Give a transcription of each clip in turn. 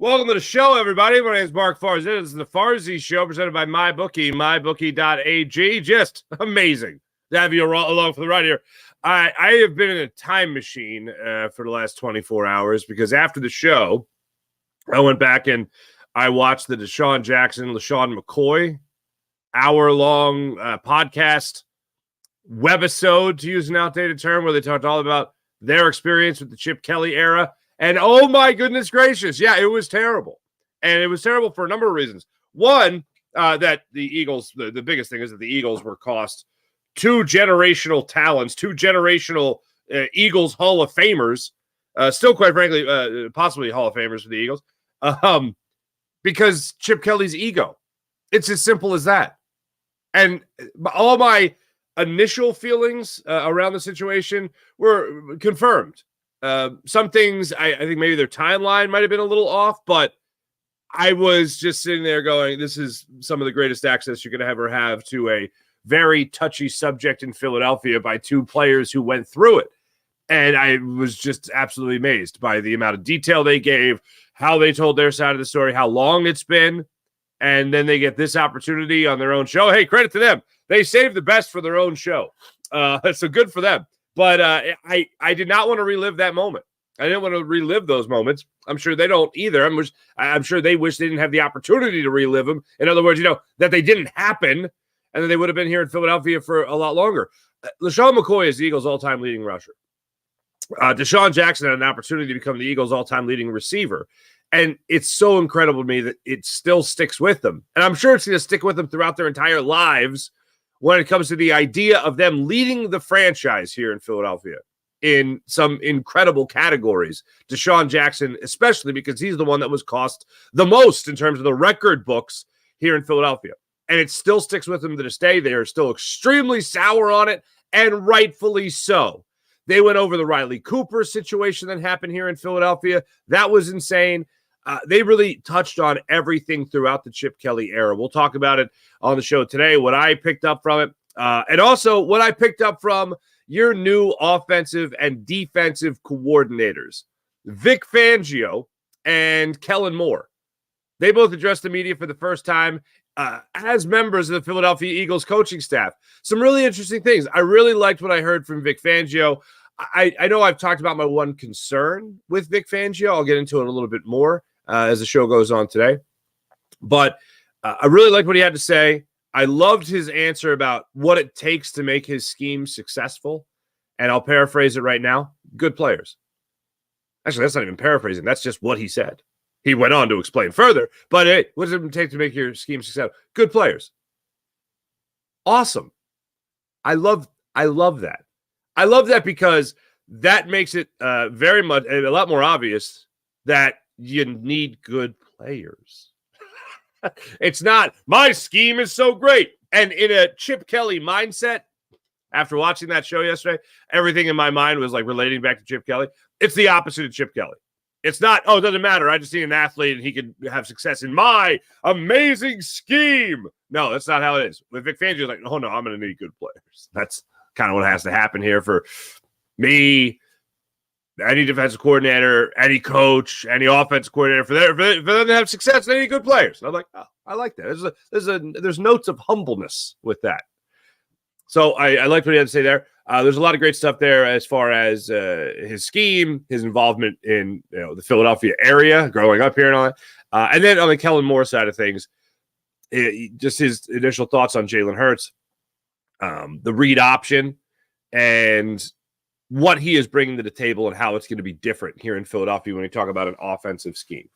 Welcome to the show, everybody. My name is Mark Farzin. This is the Farzy Show presented by MyBookie, mybookie.ag. Just amazing to have you along for the ride here. I have been in a time machine for the last 24 hours because after the show, I went back and I watched the DeSean LeSean McCoy hour-long podcast webisode, to use an outdated term, where they talked all about their experience with the Chip Kelly era. And oh my goodness gracious, yeah, it was terrible. And it was terrible for a number of reasons. One, that the Eagles, the biggest thing is that the Eagles were cost two generational talents, two generational Eagles Hall of Famers, still quite frankly, possibly Hall of Famers for the Eagles, because Chip Kelly's ego. It's as simple as that. And all my initial feelings around the situation were confirmed. Some things, I think maybe their timeline might have been a little off, but I was just sitting there going, this is some of the greatest access you're going to ever have to a very touchy subject in Philadelphia by two players who went through it. And I was just absolutely amazed by the amount of detail they gave, how they told their side of the story, how long it's been. And then they get this opportunity on their own show. Hey, credit to them. They saved the best for their own show. So good for them. But I did not want to relive that moment. I didn't want to relive those moments. I'm sure they don't either. I'm sure they wish they didn't have the opportunity to relive them. In other words, that they didn't happen, and then they would have been here in Philadelphia for a lot longer. LeSean McCoy is the Eagles' all-time leading rusher. DeSean Jackson had an opportunity to become the Eagles' all-time leading receiver. And it's so incredible to me that it still sticks with them. And I'm sure it's going to stick with them throughout their entire lives when it comes to the idea of them leading the franchise here in Philadelphia in some incredible categories. DeSean Jackson, especially because he's the one that was cost the most in terms of the record books here in Philadelphia. And it still sticks with them to this day. They are still extremely sour on it, and rightfully so. They went over the Riley Cooper situation that happened here in Philadelphia. That was insane. They really touched on everything throughout the Chip Kelly era. We'll talk about it on the show today, what I picked up from it, and also what I picked up from your new offensive and defensive coordinators, Vic Fangio and Kellen Moore. They both addressed the media for the first time as members of the Philadelphia Eagles coaching staff. Some really interesting things. I really liked what I heard from Vic Fangio. I know I've talked about my one concern with Vic Fangio. I'll get into it a little bit more as the show goes on today. But I really liked what he had to say. I loved his answer about what it takes to make his scheme successful. And I'll paraphrase it right now. Good players. Actually, that's not even paraphrasing. That's just what he said. He went on to explain further. But hey, what does it take to make your scheme successful? Good players. Awesome. I love that. I love that because that makes it very much a lot more obvious that you need good players. It's not, my scheme is so great. And in a Chip Kelly mindset, after watching that show yesterday, everything in my mind was like relating back to Chip Kelly. It's the opposite of Chip Kelly. It's not, it doesn't matter. I just need an athlete and he could have success in my amazing scheme. No, that's not how it is. With Vic Fangio, like, oh no, I'm going to need good players. That's kind of what has to happen here for me, any defensive coordinator, any coach, any offensive coordinator, for them to have success, they need good players. And I'm like, oh, I like that. There's notes of humbleness with that. So I like what he had to say there. There's a lot of great stuff there as far as his scheme, his involvement in the Philadelphia area, growing up here and all that. And then on the Kellen Moore side of things, just his initial thoughts on Jalen Hurts, the read option, and what he is bringing to the table and how it's going to be different here in Philadelphia when we talk about an offensive scheme.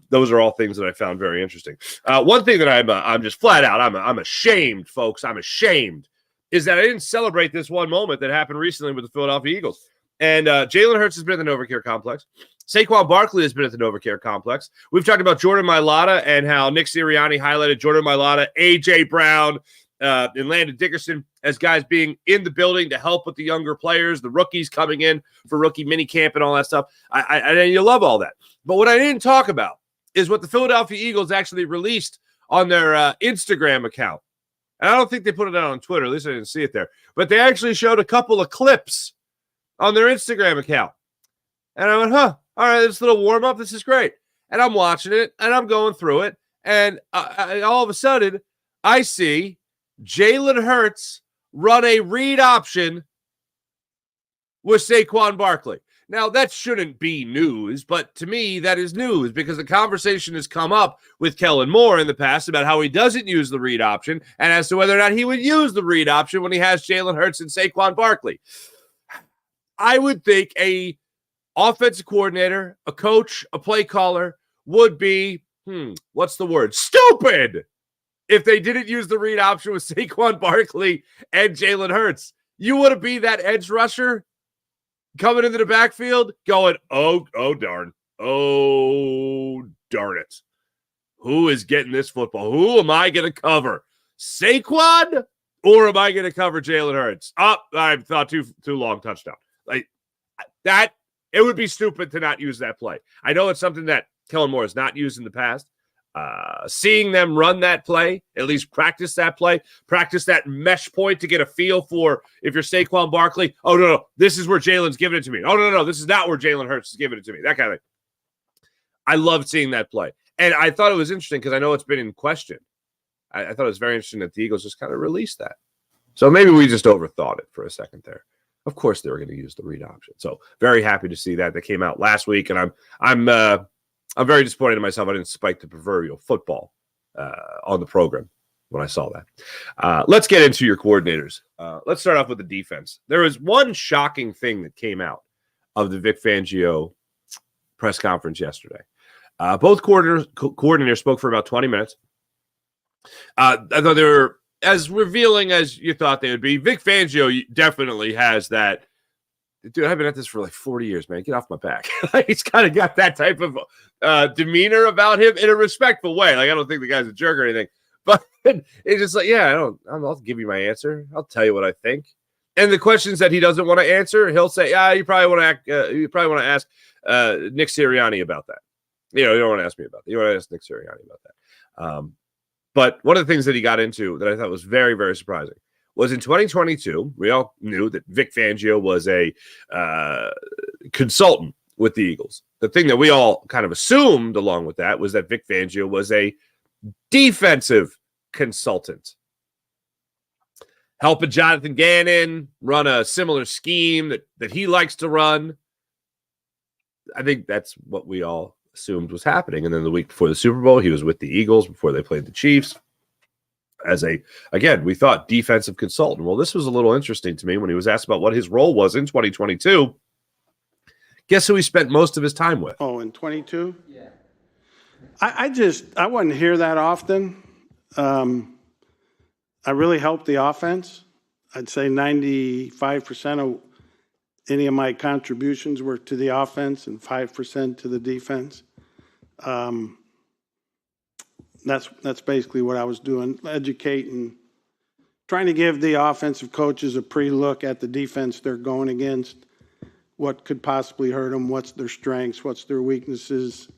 Those are all things that I found very interesting. One thing that I'm just flat out, I'm ashamed, folks. I'm ashamed is that I didn't celebrate this one moment that happened recently with the Philadelphia Eagles. And Jalen Hurts has been at the Novacare Complex. Saquon Barkley has been at the Novacare Complex. We've talked about Jordan Mailata and how Nick Sirianni highlighted Jordan Mailata, A.J. Brown, and Landon Dickerson as guys being in the building to help with the younger players, the rookies coming in for rookie mini camp and all that stuff. And you love all that. But what I didn't talk about is what the Philadelphia Eagles actually released on their Instagram account. And I don't think they put it out on Twitter. At least I didn't see it there. But they actually showed a couple of clips on their Instagram account. And I went, all right, this little warm-up, this is great. and I'm watching it, and I'm going through it, and all of a sudden, I see Jalen Hurts run a read option with Saquon Barkley. Now, that shouldn't be news, but to me, that is news because the conversation has come up with Kellen Moore in the past about how he doesn't use the read option and as to whether or not he would use the read option when he has Jalen Hurts and Saquon Barkley. I would think a offensive coordinator, a coach, a play caller would be, what's the word? Stupid if they didn't use the read option with Saquon Barkley and Jalen Hurts. You want to be that edge rusher coming into the backfield going, oh darn it. Who is getting this football? Who am I going to cover? Saquon or am I going to cover Jalen Hurts? I thought too long touchdown. Like that, it would be stupid to not use that play. I know it's something that Kellen Moore has not used in the past. Seeing them run that play, at least practice that play, practice that mesh point to get a feel for if you're Saquon Barkley. Oh, no, this is where Jalen's giving it to me. Oh, no, this is not where Jalen Hurts is giving it to me. That kind of thing. I loved seeing that play. And I thought it was interesting because I know it's been in question. I thought it was very interesting that the Eagles just kind of released that. So maybe we just overthought it for a second there. Of course, they were going to use the read option. So very happy to see that. That came out last week, and I'm very disappointed in myself. I didn't spike the proverbial football on the program when I saw that. Let's get into your coordinators. Let's start off with the defense. There was one shocking thing that came out of the Vic Fangio press conference yesterday. Both coordinators spoke for about 20 minutes. I thought they were as revealing as you thought they would be. Vic Fangio definitely has that. Dude, I've been at this for like 40 years, man. Get off my back. He's kind of got that type of demeanor about him in a respectful way. Like, I don't think the guy's a jerk or anything. But it's just like, yeah, I'll give you my answer. I'll tell you what I think. And the questions that he doesn't want to answer, he'll say, you probably want to ask Nick Sirianni about that. You don't want to ask me about that. You want to ask Nick Sirianni about that. But one of the things that he got into that I thought was very, very surprising was in 2022, we all knew that Vic Fangio was a consultant with the Eagles. The thing that we all kind of assumed along with that was that Vic Fangio was a defensive consultant, helping Jonathan Gannon run a similar scheme that he likes to run. I think that's what we all assumed was happening. And then the week before the Super Bowl, he was with the Eagles before they played the Chiefs as we thought defensive consultant. Well, this was a little interesting to me when he was asked about what his role was in 2022. Guess who he spent most of his time with? Oh, in 22? Yeah. I wouldn't hear that often. I really helped the offense. I'd say 95% of any of my contributions were to the offense and 5% to the defense. That's basically what I was doing, educating, trying to give the offensive coaches a pre-look at the defense they're going against, what could possibly hurt them, what's their strengths, what's their weaknesses,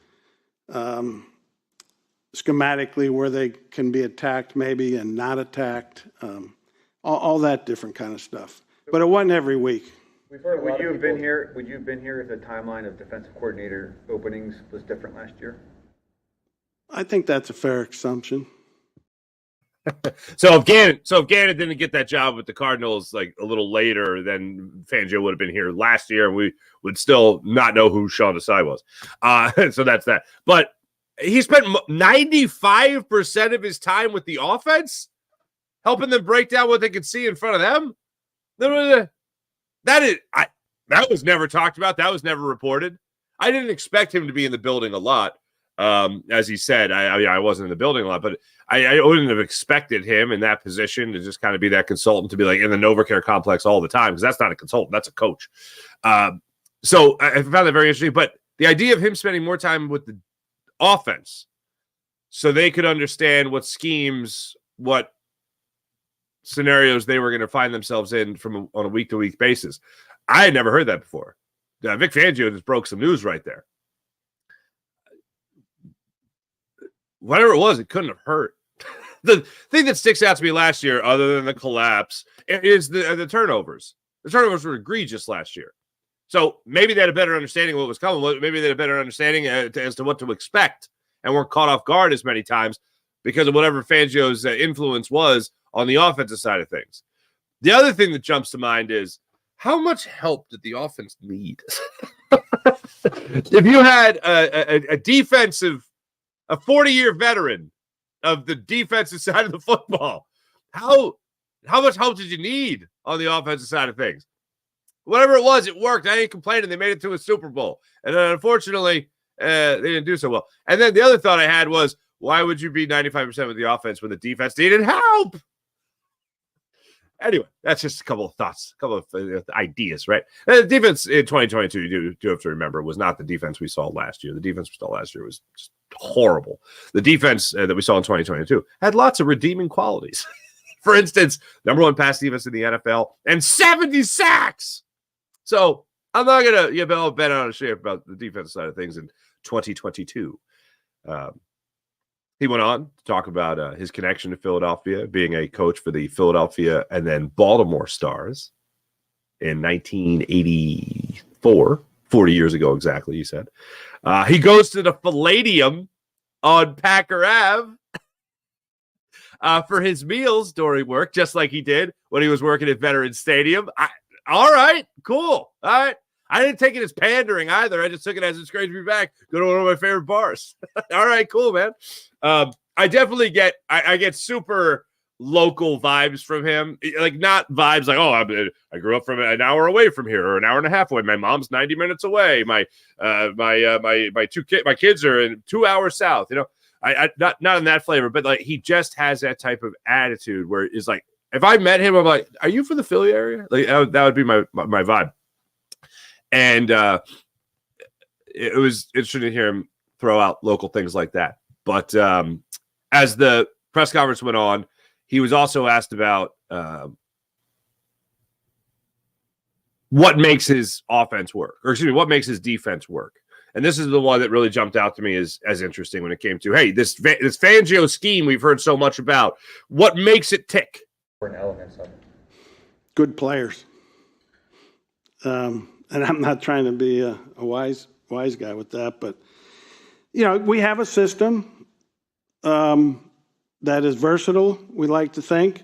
schematically where they can be attacked maybe and not attacked, all that different kind of stuff. But it wasn't every week. Would you have been here if the timeline of defensive coordinator openings was different last year? I think that's a fair assumption. So if Gannon didn't get that job with the Cardinals like a little later, then Fangio would have been here last year, and we would still not know who Sean Desai was. So that's that. But he spent 95% of his time with the offense, helping them break down what they could see in front of them. That was never talked about. That was never reported. I didn't expect him to be in the building a lot. As he said, I wasn't in the building a lot, but I wouldn't have expected him in that position to just kind of be that consultant, to be like in the NovaCare complex all the time, because that's not a consultant, that's a coach. So I found that very interesting. But the idea of him spending more time with the offense so they could understand what schemes, what scenarios they were going to find themselves in on a week-to-week basis. I had never heard that before. Vic Fangio just broke some news right there. Whatever it was, it couldn't have hurt. The thing that sticks out to me last year, other than the collapse, is the turnovers. The turnovers were egregious last year. So maybe they had a better understanding of what was coming. Maybe they had a better understanding as to what to expect and weren't caught off guard as many times because of whatever Fangio's influence was on the offensive side of things. The other thing that jumps to mind is how much help did the offense need? If you had a defensive, a 40-year veteran of the defensive side of the football, how much help did you need on the offensive side of things? Whatever it was, it worked. I ain't complaining. They made it to a Super Bowl. And unfortunately, they didn't do so well. And then the other thought I had was, why would you be 95% with the offense when the defense needed help? Anyway, that's just a couple of thoughts, a couple of ideas, right? The defense in 2022, you do have to remember, was not the defense we saw last year. The defense we saw last year was just horrible. The defense that we saw in 2022 had lots of redeeming qualities. For instance, number one pass defense in the NFL and 70 sacks. So I'm not going to bet on a share about the defense side of things in 2022. He went on to talk about his connection to Philadelphia, being a coach for the Philadelphia and then Baltimore Stars in 1984, 40 years ago exactly, he said. He goes to the Palladium on Packer Ave for his meals during work, just like he did when he was working at Veterans Stadium. All right, cool. All right. I didn't take it as pandering either. I just took it as it's great to be back. Go to one of my favorite bars. All right, cool, man. I definitely get super local vibes from him. Like not vibes like, oh, I grew up from an hour away from here or an hour and a half away. My mom's 90 minutes away. My kids are in 2 hours south. You know, I not in that flavor, but like he just has that type of attitude where it's like, if I met him, I'm like, are you from the Philly area? Like that would be my vibe. And it was interesting to hear him throw out local things like that. But as the press conference went on, he was also asked about what makes his offense work, or excuse me, what makes his defense work. And this is the one that really jumped out to me as interesting when it came to, hey, this Fangio scheme we've heard so much about. What makes it tick? Elements of it. Good players. And I'm not trying to be a wise guy with that, but we have a system that is versatile. We like to think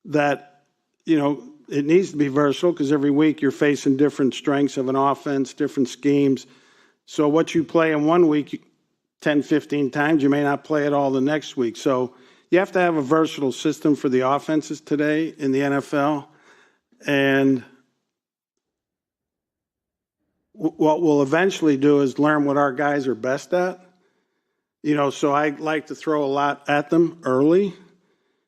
that it needs to be versatile because every week you're facing different strengths of an offense, different schemes. So what you play in one week 10, 15 times, you may not play it all the next week. So you have to have a versatile system for the offenses today in the NFL. And what we'll eventually do is learn what our guys are best at. So I like to throw a lot at them early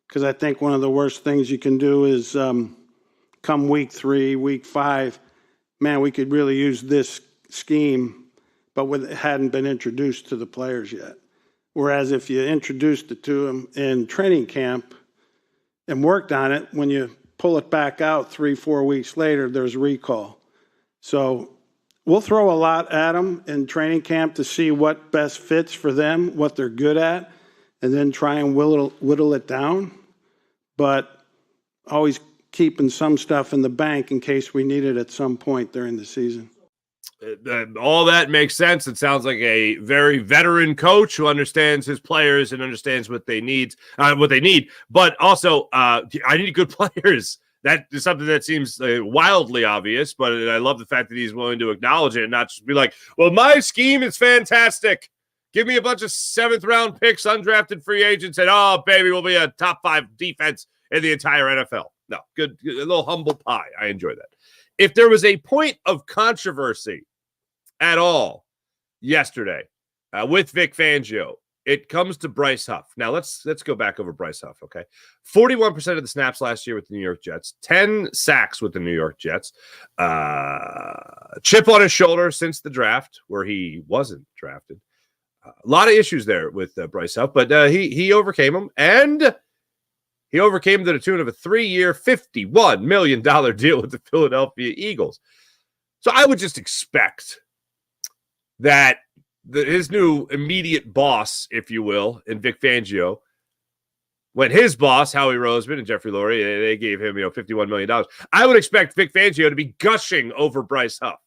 because I think one of the worst things you can do is come week 3, week 5, man, we could really use this scheme, but it hadn't been introduced to the players yet. Whereas if you introduced it to them in training camp and worked on it, when you pull it back out 3-4 weeks later, there's recall. So we'll throw a lot at them in training camp to see what best fits for them, what they're good at, and then try and whittle it down. But always keeping some stuff in the bank in case we need it at some point during the season. All that makes sense. It sounds like a very veteran coach who understands his players and understands what they need. But also, I need good players. That is something that seems wildly obvious, but I love the fact that he's willing to acknowledge it and not just be like, well, my scheme is fantastic. Give me a bunch of 7th-round picks, undrafted free agents, and, oh, baby, we'll be a top 5 defense in the entire NFL. No, good, a little humble pie. I enjoy that. If there was a point of controversy at all yesterday with Vic Fangio, it comes to Bryce Huff. Now, let's go back over Bryce Huff, okay? 41% of the snaps last year with the New York Jets, 10 sacks with the New York Jets, chip on his shoulder since the draft where he wasn't drafted. A lot of issues there with Bryce Huff, but he overcame them, and he overcame to the tune of a 3-year, $51 million deal with the Philadelphia Eagles. So I would just expect that his new immediate boss, if you will, in Vic Fangio, when his boss, Howie Roseman and Jeffrey Lurie, they gave him, $51 million. I would expect Vic Fangio to be gushing over Bryce Huff.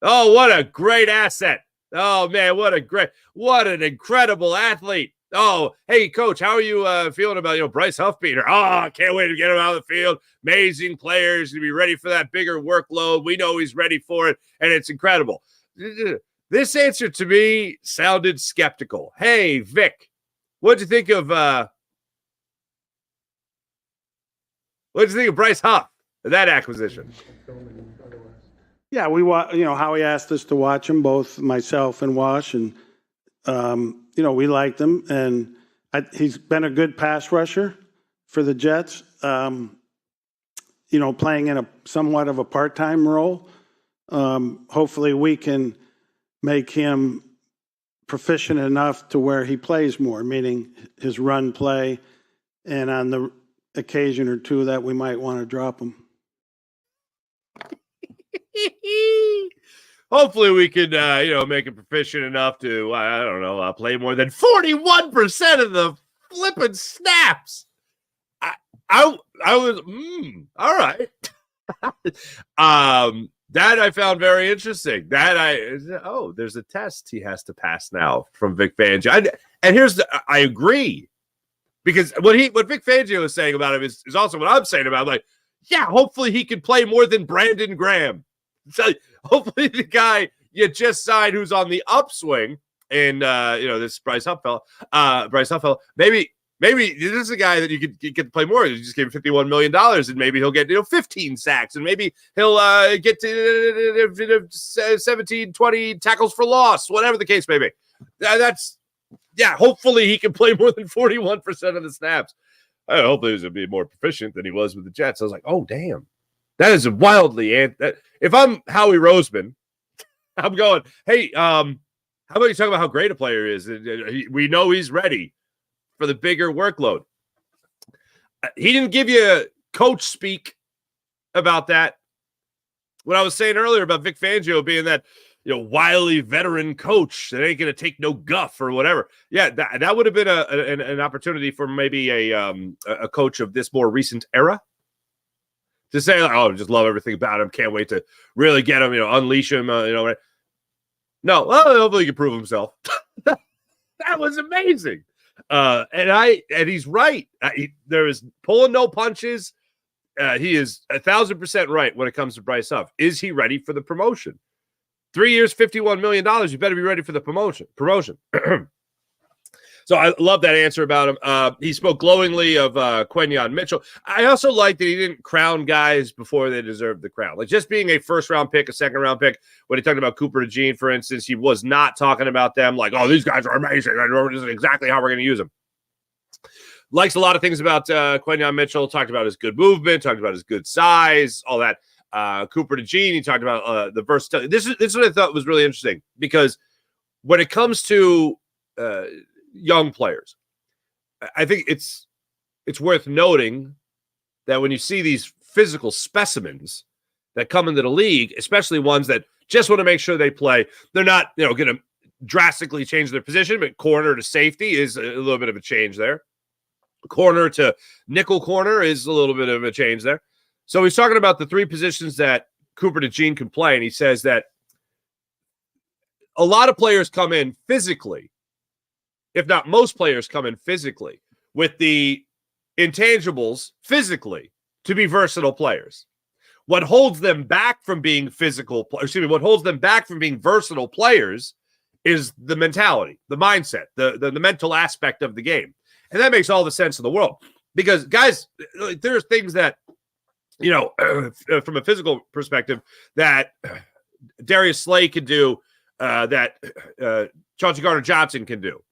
Oh, what a great asset. Oh, man, what an incredible athlete. Oh, hey, coach, how are you feeling about, Bryce Huff being here? Oh, I can't wait to get him out of the field. Amazing players to be ready for that bigger workload. We know he's ready for it, and it's incredible. This answer to me sounded skeptical. Hey, Vic, what'd you think of Bryce Huff, that acquisition? Yeah, Howie asked us to watch him, both myself and Wash, and we liked him, and he's been a good pass rusher for the Jets. Playing in a somewhat of a part-time role. Hopefully, we can make him proficient enough to where he plays more, meaning his run play, and on the occasion or two that we might want to drop him. Hopefully we could, make him proficient enough to, play more than 41% of the flipping snaps. I was, all right. That I found very interesting. There's a test he has to pass now from Vic Fangio. I agree. Because what Vic Fangio is saying about him is also what I'm saying about him. Like, yeah, hopefully he can play more than Brandon Graham. So hopefully the guy you just signed who's on the upswing and this Bryce Huff fella, maybe this is a guy that you could get to play more. You just gave him $51 million and maybe he'll get 15 sacks and maybe he'll get to 17, 20 tackles for loss, whatever the case may be. Hopefully he can play more than 41% of the snaps. Hopefully he's going to be more proficient than he was with the Jets. I was like, oh, damn. That is wildly. If I'm Howie Roseman, I'm going, hey, how about you talk about how great a player is? We know he's ready for the bigger workload. He didn't give you coach speak about that. What I was saying earlier about Vic Fangio being that, wily veteran coach that ain't going to take no guff or whatever. Yeah, that would have been an opportunity for maybe a coach of this more recent era to say, just love everything about him. Can't wait to really get him, unleash him, No, well, hopefully he can prove himself. That was amazing. And he's right. There is pulling no punches. He is 1,000% right when it comes to Bryce Huff. Is he ready for the promotion? 3 years, $51 million. You better be ready for the promotion. So I love that answer about him. He spoke glowingly of Quenyon Mitchell. I also like that he didn't crown guys before they deserved the crown. Like just being a first-round pick, a second-round pick, when he talked about Cooper DeJean, for instance, he was not talking about them like, oh, these guys are amazing. This is exactly how we're going to use them. Likes a lot of things about Quenyon Mitchell. Talked about his good movement, talked about his good size, all that. Cooper DeJean, he talked about the versatility. This is what I thought was really interesting because when it comes to young players, I think it's worth noting that when you see these physical specimens that come into the league, especially ones that just want to make sure they play, they're not going to drastically change their position, but corner to safety is a little bit of a change there. Corner to nickel corner is a little bit of a change there. So he's talking about the three positions that Cooper DeJean can play, and he says that a lot of players come in physically, if not most players come in physically, with the intangibles physically to be versatile players. What holds them back from being what holds them back from being versatile players is the mentality, the mindset, the mental aspect of the game. And that makes all the sense in the world because, guys, there's things that, from a physical perspective that Darius Slay can do, that Chauncey Gardner-Johnson can do.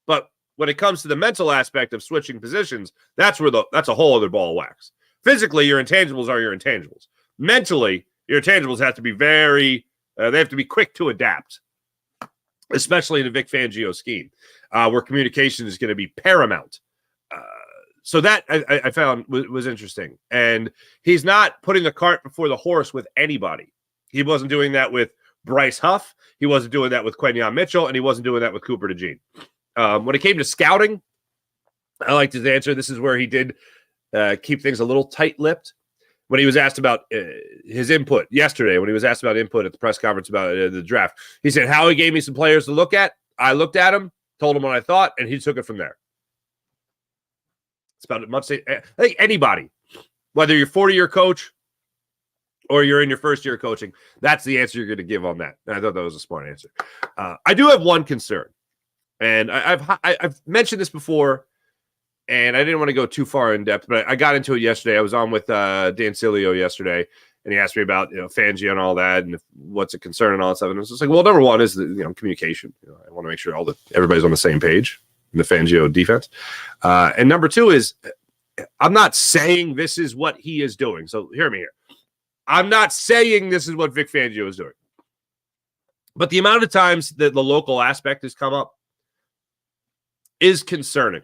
But when it comes to the mental aspect of switching positions, that's a whole other ball of wax. Physically, your intangibles are your intangibles. Mentally, your intangibles have to be they have to be quick to adapt, especially in the Vic Fangio scheme, where communication is going to be paramount. So that I found was interesting. And he's not putting the cart before the horse with anybody. He wasn't doing that with Bryce Huff. He wasn't doing that with Quenyon Mitchell, and he wasn't doing that with Cooper DeJean. When it came to scouting, I liked his answer. This is where he did keep things a little tight-lipped. When he was asked about his input yesterday, when he was asked about input at the press conference about the draft, he said, Howie gave me some players to look at. I looked at him, told him what I thought, and he took it from there. It's about much. I think anybody, whether you're a 40-year coach or you're in your first year of coaching, that's the answer you're going to give on that. And I thought that was a smart answer. I do have one concern, and I've mentioned this before, and I didn't want to go too far in depth, but I got into it yesterday. I was on with Dan Cilio yesterday, and he asked me about Fangio and all that, and what's a concern and all that stuff. And it was just like, well, number one is the communication. I want to make sure everybody's on the same page in the Fangio defense, and number two is I'm not saying this is what he is doing. So hear me here. I'm not saying this is what Vic Fangio is doing, but the amount of times that the local aspect has come up is concerning.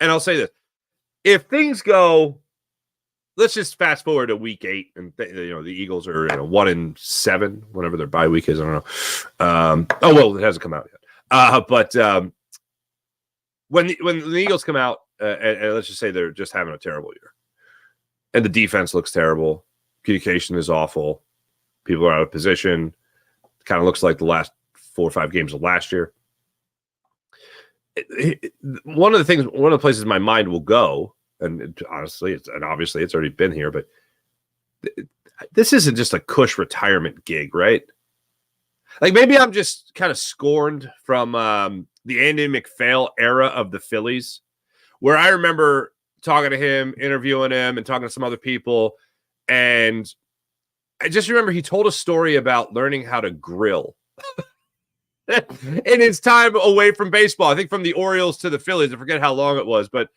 And I'll say this. If things go, let's just fast forward to week 8, and the Eagles are 1-7, whenever their bye week is. I don't know. It hasn't come out yet. But when the Eagles come out, and let's just say they're just having a terrible year, and the defense looks terrible, communication is awful, people are out of position, kind of looks like the last 4 or 5 games of last year. One of the places my mind will go, and honestly, it's already been here, but this isn't just a cush retirement gig, right? Like maybe I'm just kind of scorned from the Andy McPhail era of the Phillies, where I remember talking to him, interviewing him, and talking to some other people, and I just remember he told a story about learning how to grill. In his time away from baseball, I think from the Orioles to the Phillies, I forget how long it was, but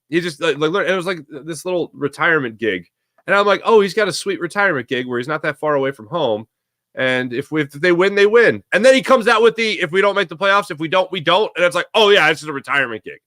he just it was like this little retirement gig, and I'm like, oh, he's got a sweet retirement gig where he's not that far away from home, and if they win, they win. And then he comes out with if we don't make the playoffs, if we don't, we don't, and it's like, oh yeah, it's just a retirement gig.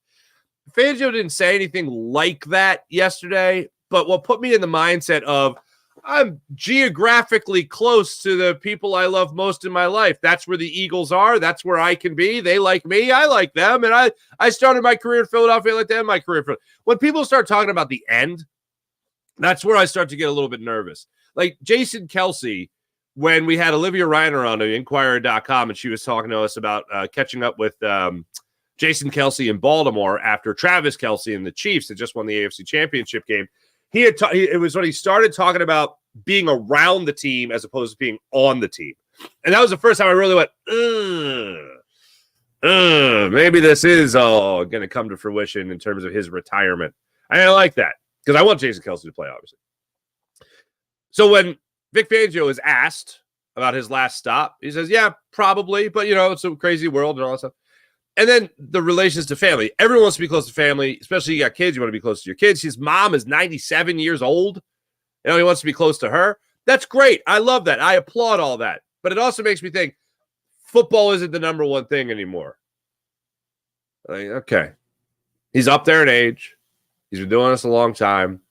Fangio didn't say anything like that yesterday, but what put me in the mindset of I'm geographically close to the people I love most in my life. That's where the Eagles are. That's where I can be. They like me. I like them. And I started my career in Philadelphia. I like to end my career. When people start talking about the end, that's where I start to get a little bit nervous. Like Jason Kelce, when we had Olivia Reiner on Inquirer.com, and she was talking to us about catching up with Jason Kelce in Baltimore after Travis Kelce and the Chiefs had just won the AFC Championship game. It was when he started talking about being around the team as opposed to being on the team. And that was the first time I really went, maybe this is all going to come to fruition in terms of his retirement. I like that because I want Jason Kelce to play, obviously. So when Vic Fangio is asked about his last stop, he says, yeah, probably, but, it's a crazy world and all that stuff. And then the relations to family. Everyone wants to be close to family, especially you got kids. You want to be close to your kids. His mom is 97 years old. He wants to be close to her. That's great. I love that. I applaud all that. But it also makes me think football isn't the number one thing anymore. Okay. He's up there in age. He's been doing this a long time.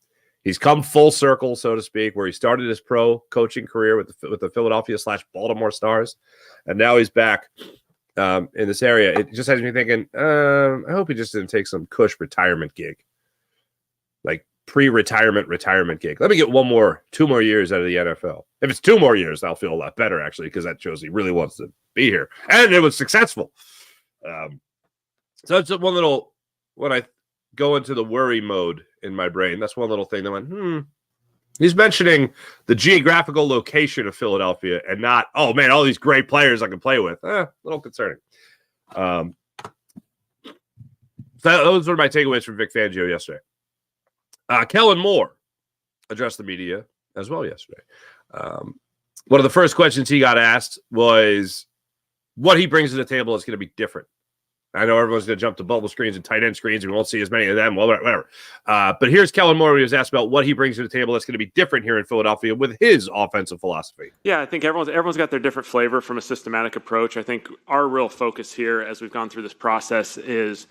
He's come full circle, so to speak, where he started his pro coaching career with the Philadelphia/Baltimore Stars. And now he's back in this area. It just has me thinking, I hope he just didn't take some cush retirement gig, like pre-retirement gig. Let me get 2 more years out of the NFL. If it's 2 more years, I'll feel a lot better, actually, because that shows he really wants to be here. And it was successful. So it's one little, when I go into the worry mode in my brain, that's one little thing that went, He's mentioning the geographical location of Philadelphia and not, oh, man, all these great players I can play with. A little concerning. So those were my takeaways from Vic Fangio yesterday. Kellen Moore addressed the media as well yesterday. One of the first questions he got asked was what he brings to the table is going to be different. I know everyone's going to jump to bubble screens and tight end screens, and we won't see as many of them. Well, whatever. But here's Kellen Moore. He was asked about what he brings to the table that's going to be different here in Philadelphia with his offensive philosophy. Yeah, I think everyone's got their different flavor from a systematic approach. I think our real focus here, as we've gone through this process, is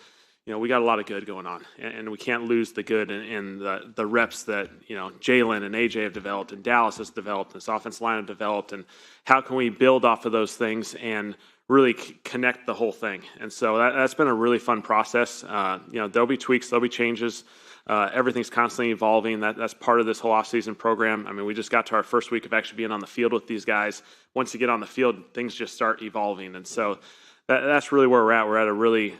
we got a lot of good going on, and we can't lose the good in the reps that, Jalen and AJ have developed and Dallas has developed, and this offensive line have developed, and how can we build off of those things and really connect the whole thing. And so that's been a really fun process. There'll be tweaks, there'll be changes. Everything's constantly evolving. That's part of this whole offseason program. I mean, we just got to our first week of actually being on the field with these guys. Once you get on the field, things just start evolving. And so that's really where we're at. We're at a really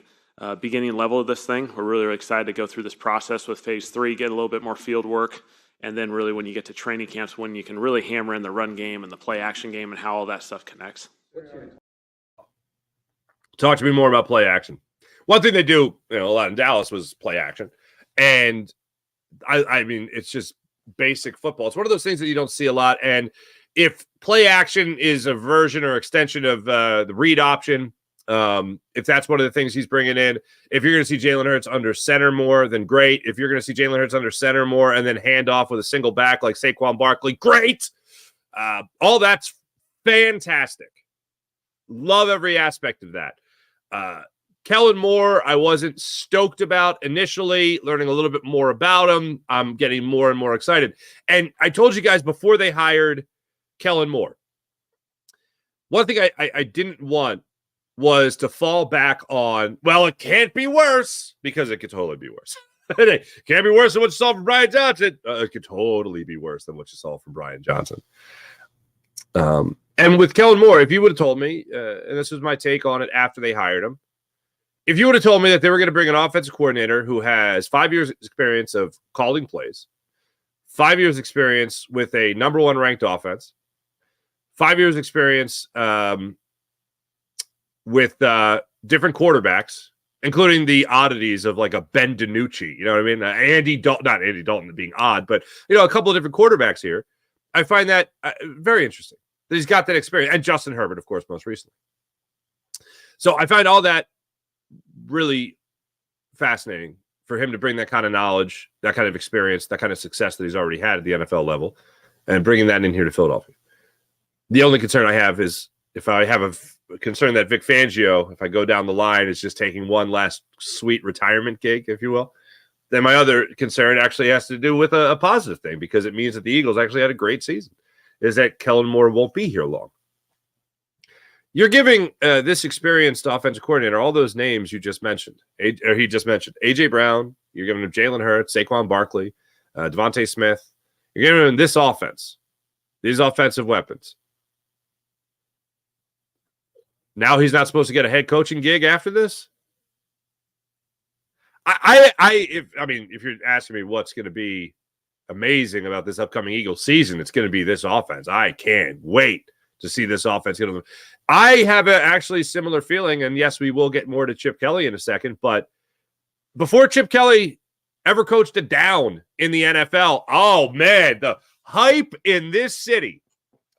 beginning level of this thing. We're really excited to go through this process with phase 3, get a little bit more field work. And then really when you get to training camps, when you can really hammer in the run game and the play action game and how all that stuff connects. Talk to me more about play action. One thing they do, a lot in Dallas was play action. And I mean, it's just basic football. It's one of those things that you don't see a lot. And if play action is a version or extension of the read option, if that's one of the things he's bringing in, if you're going to see Jalen Hurts under center more, then great. If you're going to see Jalen Hurts under center more and then hand off with a single back like Saquon Barkley, great. All that's fantastic. Love every aspect of that. Kellen Moore, I wasn't stoked about initially. Learning a little bit more about him, I'm getting more and more excited. And I told you guys before they hired Kellen Moore, one thing I didn't want was to fall back on, well, it can't be worse, because it could totally be worse. It can't be worse than what you saw from Brian Johnson. It could totally be worse than what you saw from Brian Johnson. And with Kellen Moore, if you would have told me, and this was my take on it after they hired him, if you would have told me that they were going to bring an offensive coordinator who has 5 years experience of calling plays, 5 years experience with a number 1 ranked offense, 5 years experience with different quarterbacks, including the oddities of like a Ben DiNucci, you know what I mean? Andy Dalton, not Andy Dalton being odd, but a couple of different quarterbacks here. I find that very interesting that he's got that experience, and Justin Herbert, of course, most recently. So I find all that really fascinating for him to bring that kind of knowledge, that kind of experience, that kind of success that he's already had at the NFL level, and bringing that in here to Philadelphia. The only concern I have is if I have a concern that Vic Fangio, if I go down the line, is just taking one last sweet retirement gig, if you will, then my other concern actually has to do with a positive thing, because it means that the Eagles actually had a great season, is that Kellen Moore won't be here long. You're giving this experienced offensive coordinator all those names you just mentioned, or he just mentioned. A.J. Brown, you're giving him Jalen Hurts, Saquon Barkley, Devontae Smith. You're giving him this offense, these offensive weapons. Now he's not supposed to get a head coaching gig after this? If you're asking me what's going to be amazing about this upcoming Eagles season, it's going to be this offense. I can't wait to see this offense. I have an actually similar feeling, and yes, we will get more to Chip Kelly in a second, but before Chip Kelly ever coached a down in the NFL, oh man, the hype in this city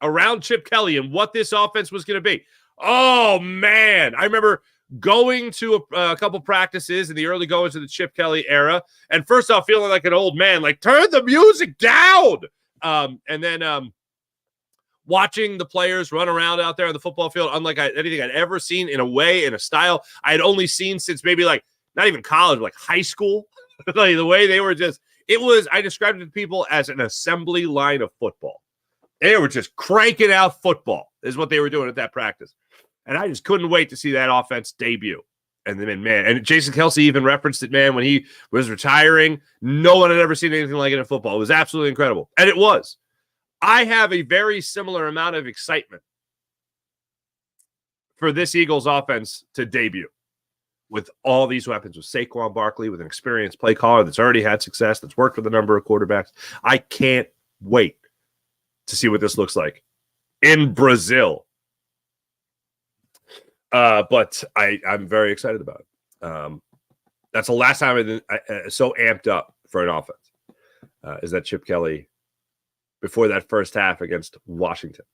around Chip Kelly and what this offense was going to be. Oh man, I remember going to a couple practices in the early goings of the Chip Kelly era, and first off feeling like an old man, like turn the music down, and then watching the players run around out there on the football field, unlike anything I'd ever seen, in a way, in a style I had only seen since maybe like not even college, like high school. Like the way they were I described it to people as an assembly line of football. They were just cranking out football is what they were doing at that practice. And I just couldn't wait to see that offense debut. And then, man, and Jason Kelce even referenced it, man, when he was retiring. No one had ever seen anything like it in football. It was absolutely incredible. And it was. I have a very similar amount of excitement for this Eagles offense to debut with all these weapons, with Saquon Barkley, with an experienced play caller that's already had success, that's worked with a number of quarterbacks. I can't wait to see what this looks like in Brazil. But I'm very excited about it. That's the last time I've been so amped up for an offense, is that Chip Kelly before that first half against Washington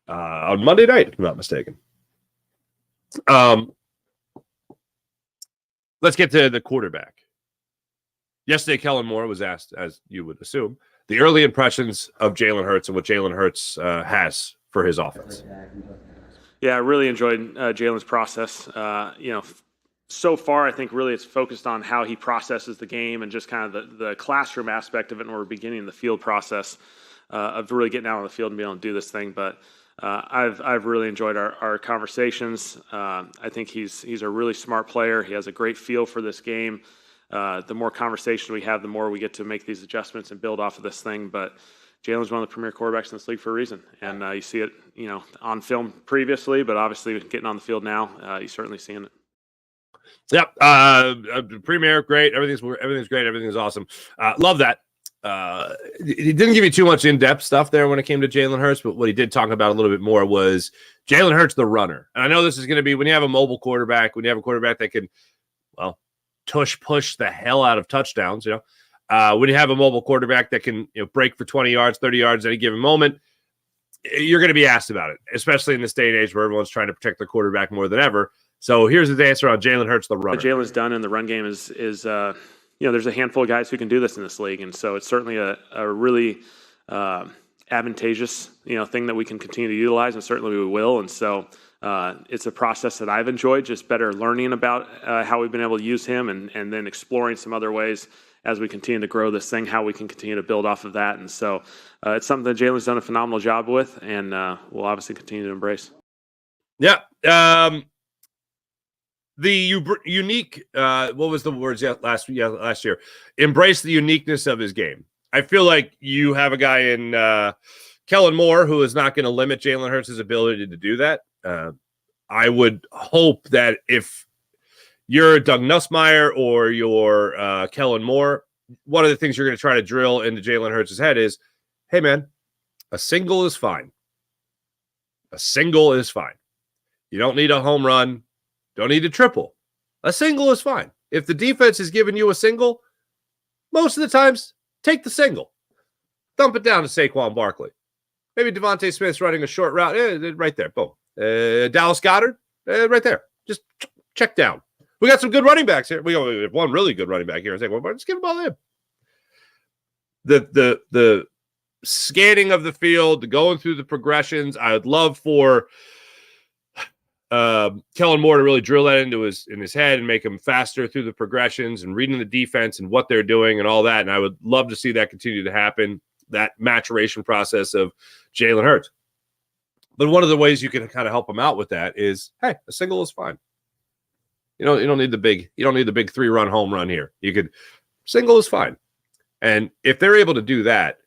on Monday night, if I'm not mistaken. Let's get to the quarterback. Yesterday, Kellen Moore was asked, as you would assume, the early impressions of Jalen Hurts and what Jalen Hurts has for his offense. Yeah, I really enjoyed Jalen's process. so far, I think really it's focused on how he processes the game and just kind of the classroom aspect of it, and we're beginning the field process of really getting out on the field and being able to do this thing. But I've really enjoyed our conversations. I think he's a really smart player. He has a great feel for this game. The more conversation we have, the more we get to make these adjustments and build off of this thing. But Jalen's one of the premier quarterbacks in this league for a reason, and you see it, on film previously, but obviously getting on the field now, you're certainly seeing it. Yep. Premier, great. Everything's great. Everything's awesome. Love that. He didn't give you too much in-depth stuff there when it came to Jalen Hurts, but what he did talk about a little bit more was Jalen Hurts, the runner. And I know this is going to be when you have a mobile quarterback, when you have a quarterback that can, push the hell out of touchdowns, when you have a mobile quarterback that can break for 20 yards, 30 yards at any given moment, you're going to be asked about it, especially in this day and age where everyone's trying to protect their quarterback more than ever. So here's his answer on Jalen Hurts, the runner. What Jalen's done in the run game is there's a handful of guys who can do this in this league, and so it's certainly a really advantageous thing that we can continue to utilize, and certainly we will. And so it's a process that I've enjoyed, just better learning about how we've been able to use him, and then exploring some other ways as we continue to grow this thing, how we can continue to build off of that. And so it's something that Jalen's done a phenomenal job with, and we'll obviously continue to embrace. Yeah. The unique, what was the words last year? Embrace the uniqueness of his game. I feel like you have a guy in Kellen Moore who is not going to limit Jalen Hurts' ability to do that. I would hope that if you're Doug Nussmeier or you're Kellen Moore, one of the things you're going to try to drill into Jalen Hurts' head is, hey, man, a single is fine. A single is fine. You don't need a home run. Don't need a triple. A single is fine. If the defense is giving you a single, most of the times, take the single. Dump it down to Saquon Barkley. Maybe Devontae Smith's running a short route. Right there. Boom. Dallas Goedert. Right there. Just check down. We got some good running backs here. We have one really good running back here. Let's give them all in. The scanning of the field, going through the progressions. I would love for Kellen Moore to really drill that into his head and make him faster through the progressions and reading the defense and what they're doing and all that. And I would love to see that continue to happen, that maturation process of Jalen Hurts. But one of the ways you can kind of help him out with that is, hey, a single is fine. You don't need the big 3-run home run here. Single is fine. And if they're able to do that,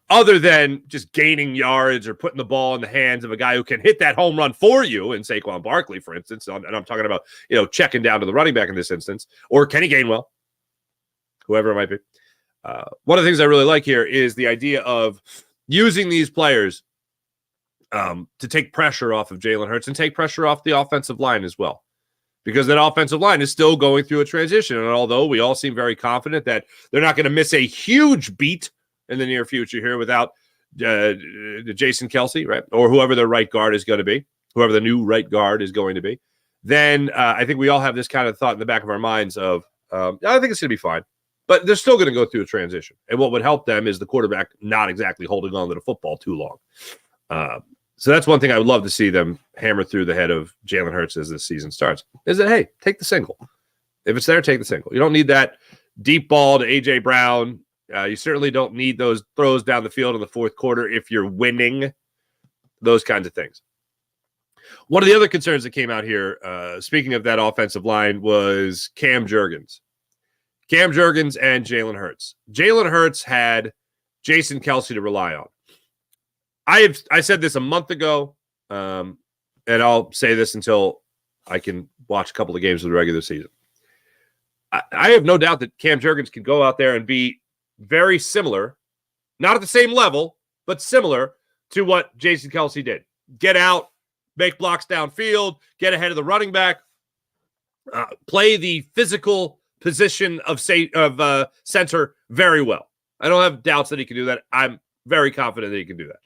other than just gaining yards or putting the ball in the hands of a guy who can hit that home run for you, in Saquon Barkley, for instance, and I'm talking about, checking down to the running back in this instance, or Kenny Gainwell, whoever it might be. One of the things I really like here is the idea of using these players to take pressure off of Jalen Hurts and take pressure off the offensive line as well, because that offensive line is still going through a transition. And although we all seem very confident that they're not going to miss a huge beat in the near future here without Jason Kelce, right? Or whoever the right guard is going to be, whoever the new right guard is going to be, then I think we all have this kind of thought in the back of our minds of, I think it's going to be fine, but they're still going to go through a transition. And what would help them is the quarterback not exactly holding on to the football too long. So that's one thing I would love to see them hammer through the head of Jalen Hurts as this season starts, is that, hey, take the single. If it's there, take the single. You don't need that deep ball to A.J. Brown. You certainly don't need those throws down the field in the fourth quarter if you're winning, those kinds of things. One of the other concerns that came out here, speaking of that offensive line, was Cam Jurgens. Cam Jurgens and Jalen Hurts. Jalen Hurts had Jason Kelce to rely on. I said this a month ago, and I'll say this until I can watch a couple of games of the regular season. I have no doubt that Cam Jurgens can go out there and be very similar, not at the same level, but similar to what Jason Kelce did. Get out, make blocks downfield, get ahead of the running back, play the physical position of center very well. I don't have doubts that he can do that. I'm very confident that he can do that.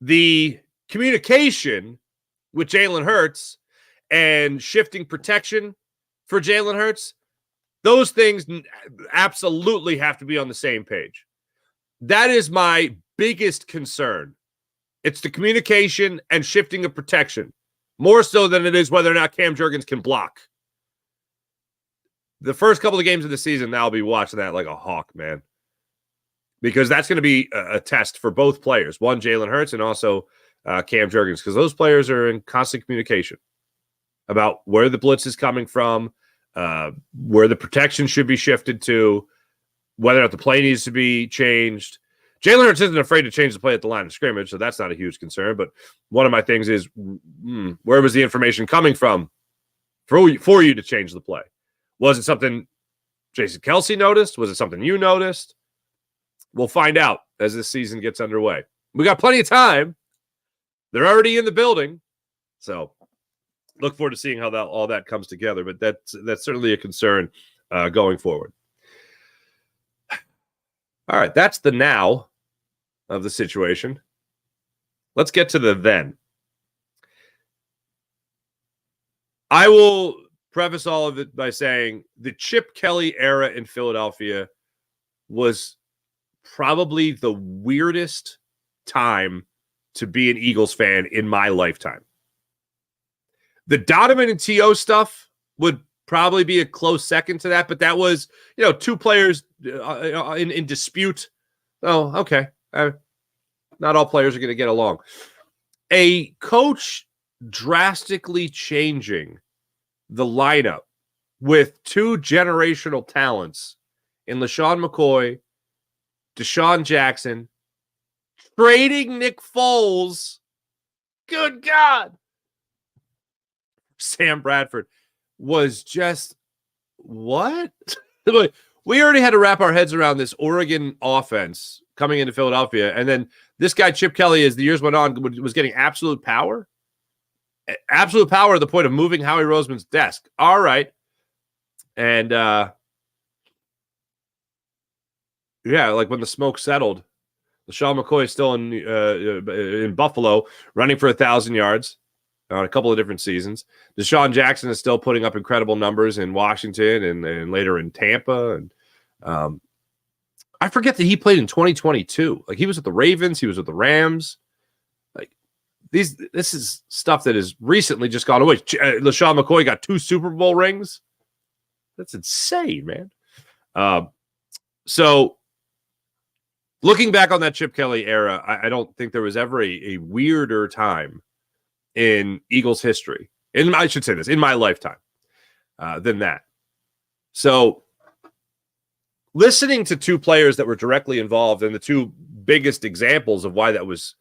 The communication with Jalen Hurts and shifting protection for Jalen Hurts, those things absolutely have to be on the same page. That is my biggest concern. It's the communication and shifting of protection more so than it is whether or not Cam Jurgens can block. The first couple of games of the season, I'll be watching that like a hawk, man, because that's going to be a test for both players. One, Jalen Hurts, and also Cam Jurgens, because those players are in constant communication about where the blitz is coming from, where the protection should be shifted to, whether or not the play needs to be changed. Jalen Hurts isn't afraid to change the play at the line of scrimmage, so that's not a huge concern. But one of my things is, where was the information coming from for you to change the play? Was it something Jason Kelce noticed? Was it something you noticed? We'll find out as this season gets underway. We got plenty of time. They're already in the building, so look forward to seeing how all that comes together. But that's certainly a concern going forward. All right, that's the now of the situation. Let's get to the then. I will preface all of it by saying the Chip Kelly era in Philadelphia was probably the weirdest time to be an Eagles fan in my lifetime. The Donovan and T.O. stuff would probably be a close second to that, but that was, two players in dispute. Oh, okay. Not all players are going to get along. A coach drastically changing the lineup with two generational talents in LeSean McCoy, DeSean Jackson, trading Nick Foles. Good God. Sam Bradford was just what? We already had to wrap our heads around this Oregon offense coming into Philadelphia. And then this guy, Chip Kelly, as the years went on, was getting absolute power. Absolute power to the point of moving Howie Roseman's desk. All right. And, like when the smoke settled, LeSean McCoy is still in Buffalo, running for 1,000 yards on a couple of different seasons. DeSean Jackson is still putting up incredible numbers in Washington and later in Tampa. And I forget that he played in 2022. Like, he was with the Ravens. He was with the Rams. Like, this is stuff that has recently just gone away. LeSean McCoy got 2 Super Bowl rings. That's insane, man. So looking back on that Chip Kelly era, I don't think there was ever a weirder time in Eagles history. I should say this, in my lifetime, than that. So listening to two players that were directly involved and the two biggest examples of why that was,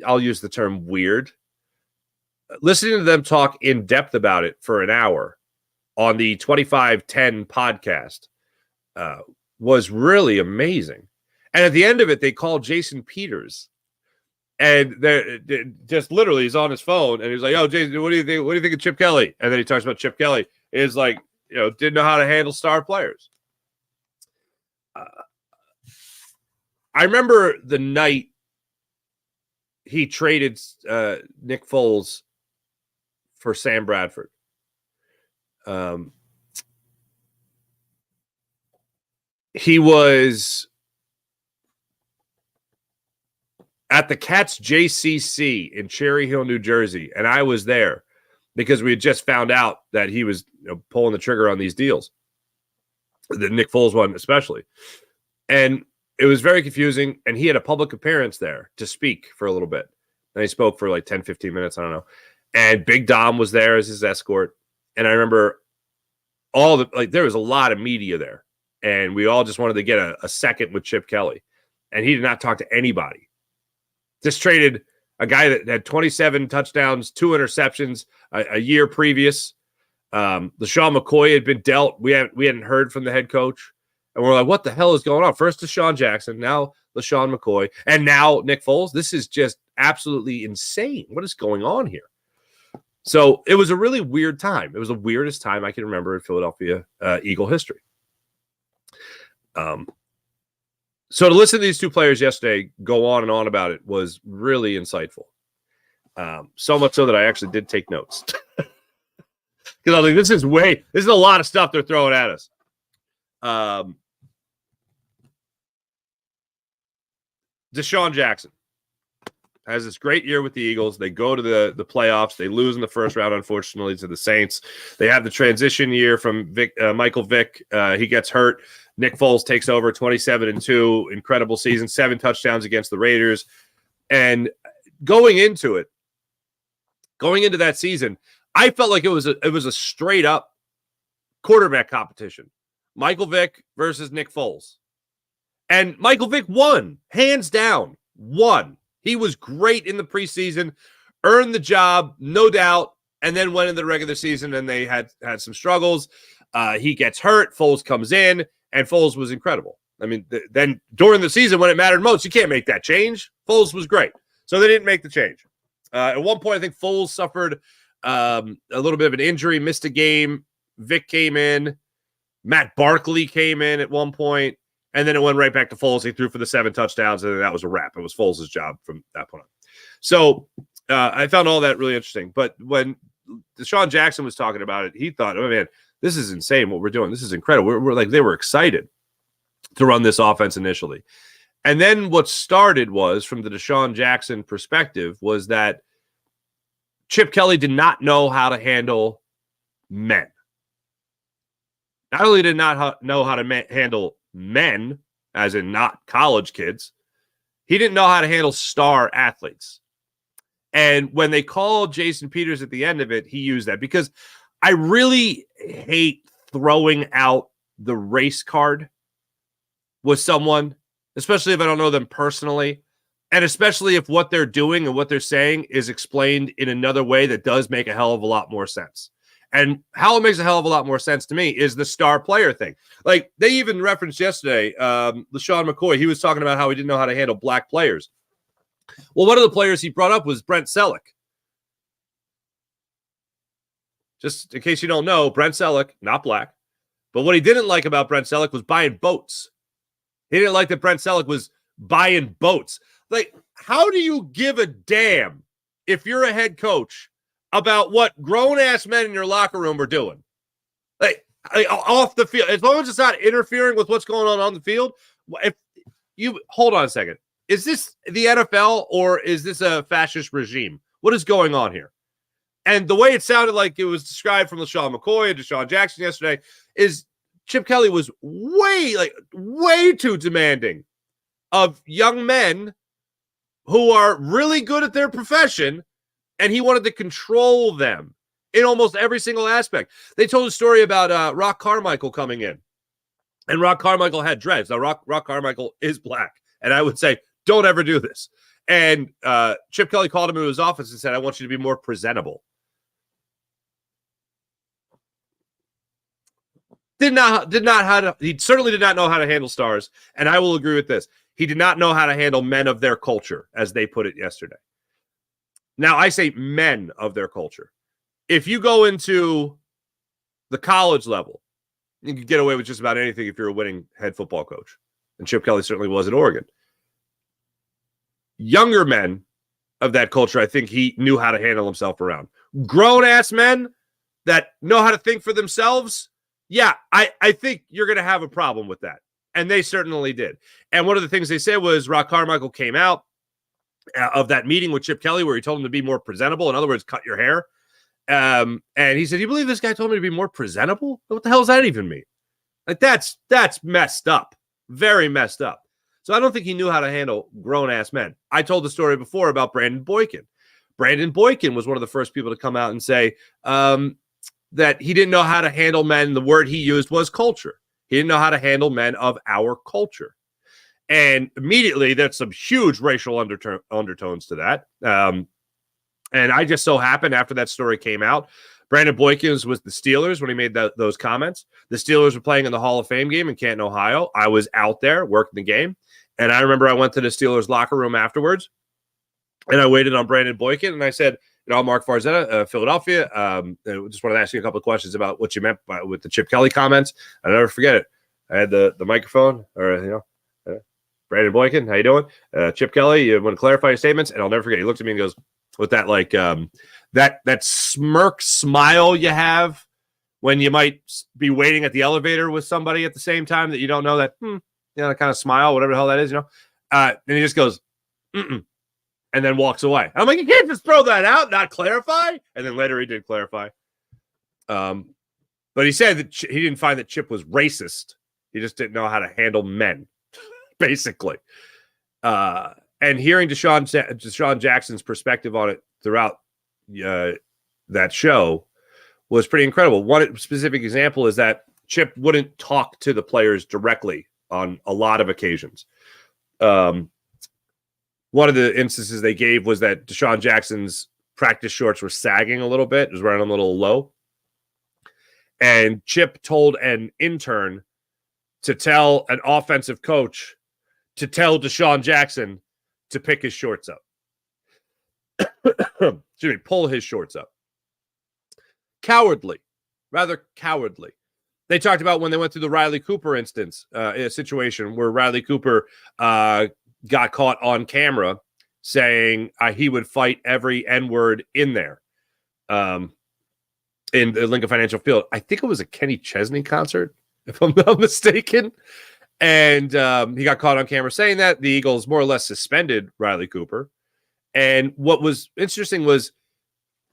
I'll use the term weird, listening to them talk in depth about it for an hour on the 2510 podcast was really amazing. And at the end of it, they called Jason Peters, and they're just literally he's on his phone and he's like, "Oh, Jason, what do you think? What do you think of Chip Kelly?" And then he talks about Chip Kelly is like, didn't know how to handle star players. I remember the night he traded Nick Foles for Sam Bradford. He was at the Cats JCC in Cherry Hill, New Jersey, and I was there because we had just found out that he was pulling the trigger on these deals, the Nick Foles one especially. And it was very confusing, and he had a public appearance there to speak for a little bit. And he spoke for like 10, 15 minutes, I don't know. And Big Dom was there as his escort. And I remember there was a lot of media there, and we all just wanted to get a second with Chip Kelly. And he did not talk to anybody. Just traded a guy that had 27 touchdowns, 2 interceptions a year previous. LeSean McCoy had been dealt. We hadn't heard from the head coach. And we're like, what the hell is going on? First DeSean Jackson, now LeSean McCoy, and now Nick Foles. This is just absolutely insane. What is going on here? So it was a really weird time. It was the weirdest time I can remember in Philadelphia Eagle history. So to listen to these two players yesterday go on and on about it was really insightful. So much so that I actually did take notes. Because I was like, this is a lot of stuff they're throwing at us. DeSean Jackson. has this great year with the Eagles. They go to the playoffs. They lose in the first round, unfortunately, to the Saints. They have the transition year from Michael Vick. He gets hurt. Nick Foles takes over 27-2. Incredible season, 7 touchdowns against the Raiders. And going into that season, I felt like it was a straight up quarterback competition. Michael Vick versus Nick Foles. And Michael Vick won, hands down, won. He was great in the preseason, earned the job, no doubt, and then went into the regular season and they had some struggles. He gets hurt, Foles comes in, and Foles was incredible. I mean, then during the season when it mattered most, you can't make that change. Foles was great. So they didn't make the change. At one point, I think Foles suffered a little bit of an injury, missed a game. Vic came in. Matt Barkley came in at one point, and then it went right back to Foles. He threw for the 7 touchdowns, and that was a wrap. It was Foles' job from that point on. So I found all that really interesting. But when DeSean Jackson was talking about it, he thought, oh, man, this is insane what we're doing. This is incredible. We're like, they were excited to run this offense initially. And then what started was, from the DeSean Jackson perspective, was that Chip Kelly did not know how to handle men. Not only did not know how to handle men, as in not college kids, he didn't know how to handle star athletes. And when they called Jason Peters at the end of it, he used that, because I really hate throwing out the race card with someone, especially if I don't know them personally, and especially if what they're doing and what they're saying is explained in another way that does make a hell of a lot more sense. And how it makes a hell of a lot more sense to me is the star player thing. Like, they even referenced yesterday, LeSean McCoy, he was talking about how he didn't know how to handle black players. Well, one of the players he brought up was Brent Selleck. Just in case you don't know, Brent Selleck, not black. But what he didn't like about Brent Selleck was buying boats. He didn't like that Brent Selleck was buying boats. Like, how do you give a damn if you're a head coach about what grown-ass men in your locker room are doing? Like off the field, as long as it's not interfering with what's going on the field. If you hold on a second, is this the NFL or is this a fascist regime? What is going on here? And the way it sounded like it was described from LeSean McCoy and DeSean Jackson yesterday is Chip Kelly was way too demanding of young men who are really good at their profession, and he wanted to control them in almost every single aspect. They told a story about Rock Carmichael coming in, and Rock Carmichael had dreads. Now, Rock Carmichael is black, and I would say, don't ever do this. And Chip Kelly called him into his office and said, I want you to be more presentable. He certainly did not know how to handle stars, and I will agree with this. He did not know how to handle men of their culture, as they put it yesterday. Now, I say men of their culture. If you go into the college level, you can get away with just about anything if you're a winning head football coach. And Chip Kelly certainly was at Oregon. Younger men of that culture, I think he knew how to handle himself around. Grown-ass men that know how to think for themselves, yeah, I think you're going to have a problem with that. And they certainly did. And one of the things they said was Rock Carmichael came out of that meeting with Chip Kelly where he told him to be more presentable. In other words, cut your hair. And he said, you believe this guy told me to be more presentable? What the hell does that even mean? Like, that's messed up. Very messed up. So I don't think he knew how to handle grown-ass men. I told the story before about Brandon Boykin. Brandon Boykin was one of the first people to come out and say that he didn't know how to handle men. The word he used was culture. He didn't know how to handle men of our culture. And immediately, there's some huge racial undertones to that. And I just so happened, after that story came out, Brandon Boykin was with the Steelers when he made those comments. The Steelers were playing in the Hall of Fame game in Canton, Ohio. I was out there working the game. And I remember I went to the Steelers locker room afterwards, and I waited on Brandon Boykin, and I said, I'm Mark Farzetta, Philadelphia. I just wanted to ask you a couple of questions about what you meant with the Chip Kelly comments. I'll never forget it. I had the microphone, Brandon Boykin, how you doing? Chip Kelly, you want to clarify your statements? And I'll never forget. He looked at me and goes, with that that smirk smile you have when you might be waiting at the elevator with somebody at the same time that you don't know that, that kind of smile, whatever the hell that is, And he just goes, mm-mm. and then walks away. I'm like, you can't just throw that out, not clarify. And then later he did clarify. But he said that he didn't find that Chip was racist. He just didn't know how to handle men, basically. And hearing DeSean Jackson's perspective on it throughout that show was pretty incredible. One specific example is that Chip wouldn't talk to the players directly on a lot of occasions. One of the instances they gave was that DeSean Jackson's practice shorts were sagging a little bit. It was running a little low. And Chip told an intern to tell an offensive coach to tell DeSean Jackson to pick his shorts up. Excuse me, pull his shorts up. Cowardly, rather cowardly. They talked about when they went through the Riley Cooper instance, a situation where Riley Cooper got caught on camera saying he would fight every N-word in there in the Lincoln Financial Field. I think it was a Kenny Chesney concert, if I'm not mistaken. And he got caught on camera saying that. The Eagles more or less suspended Riley Cooper. And what was interesting was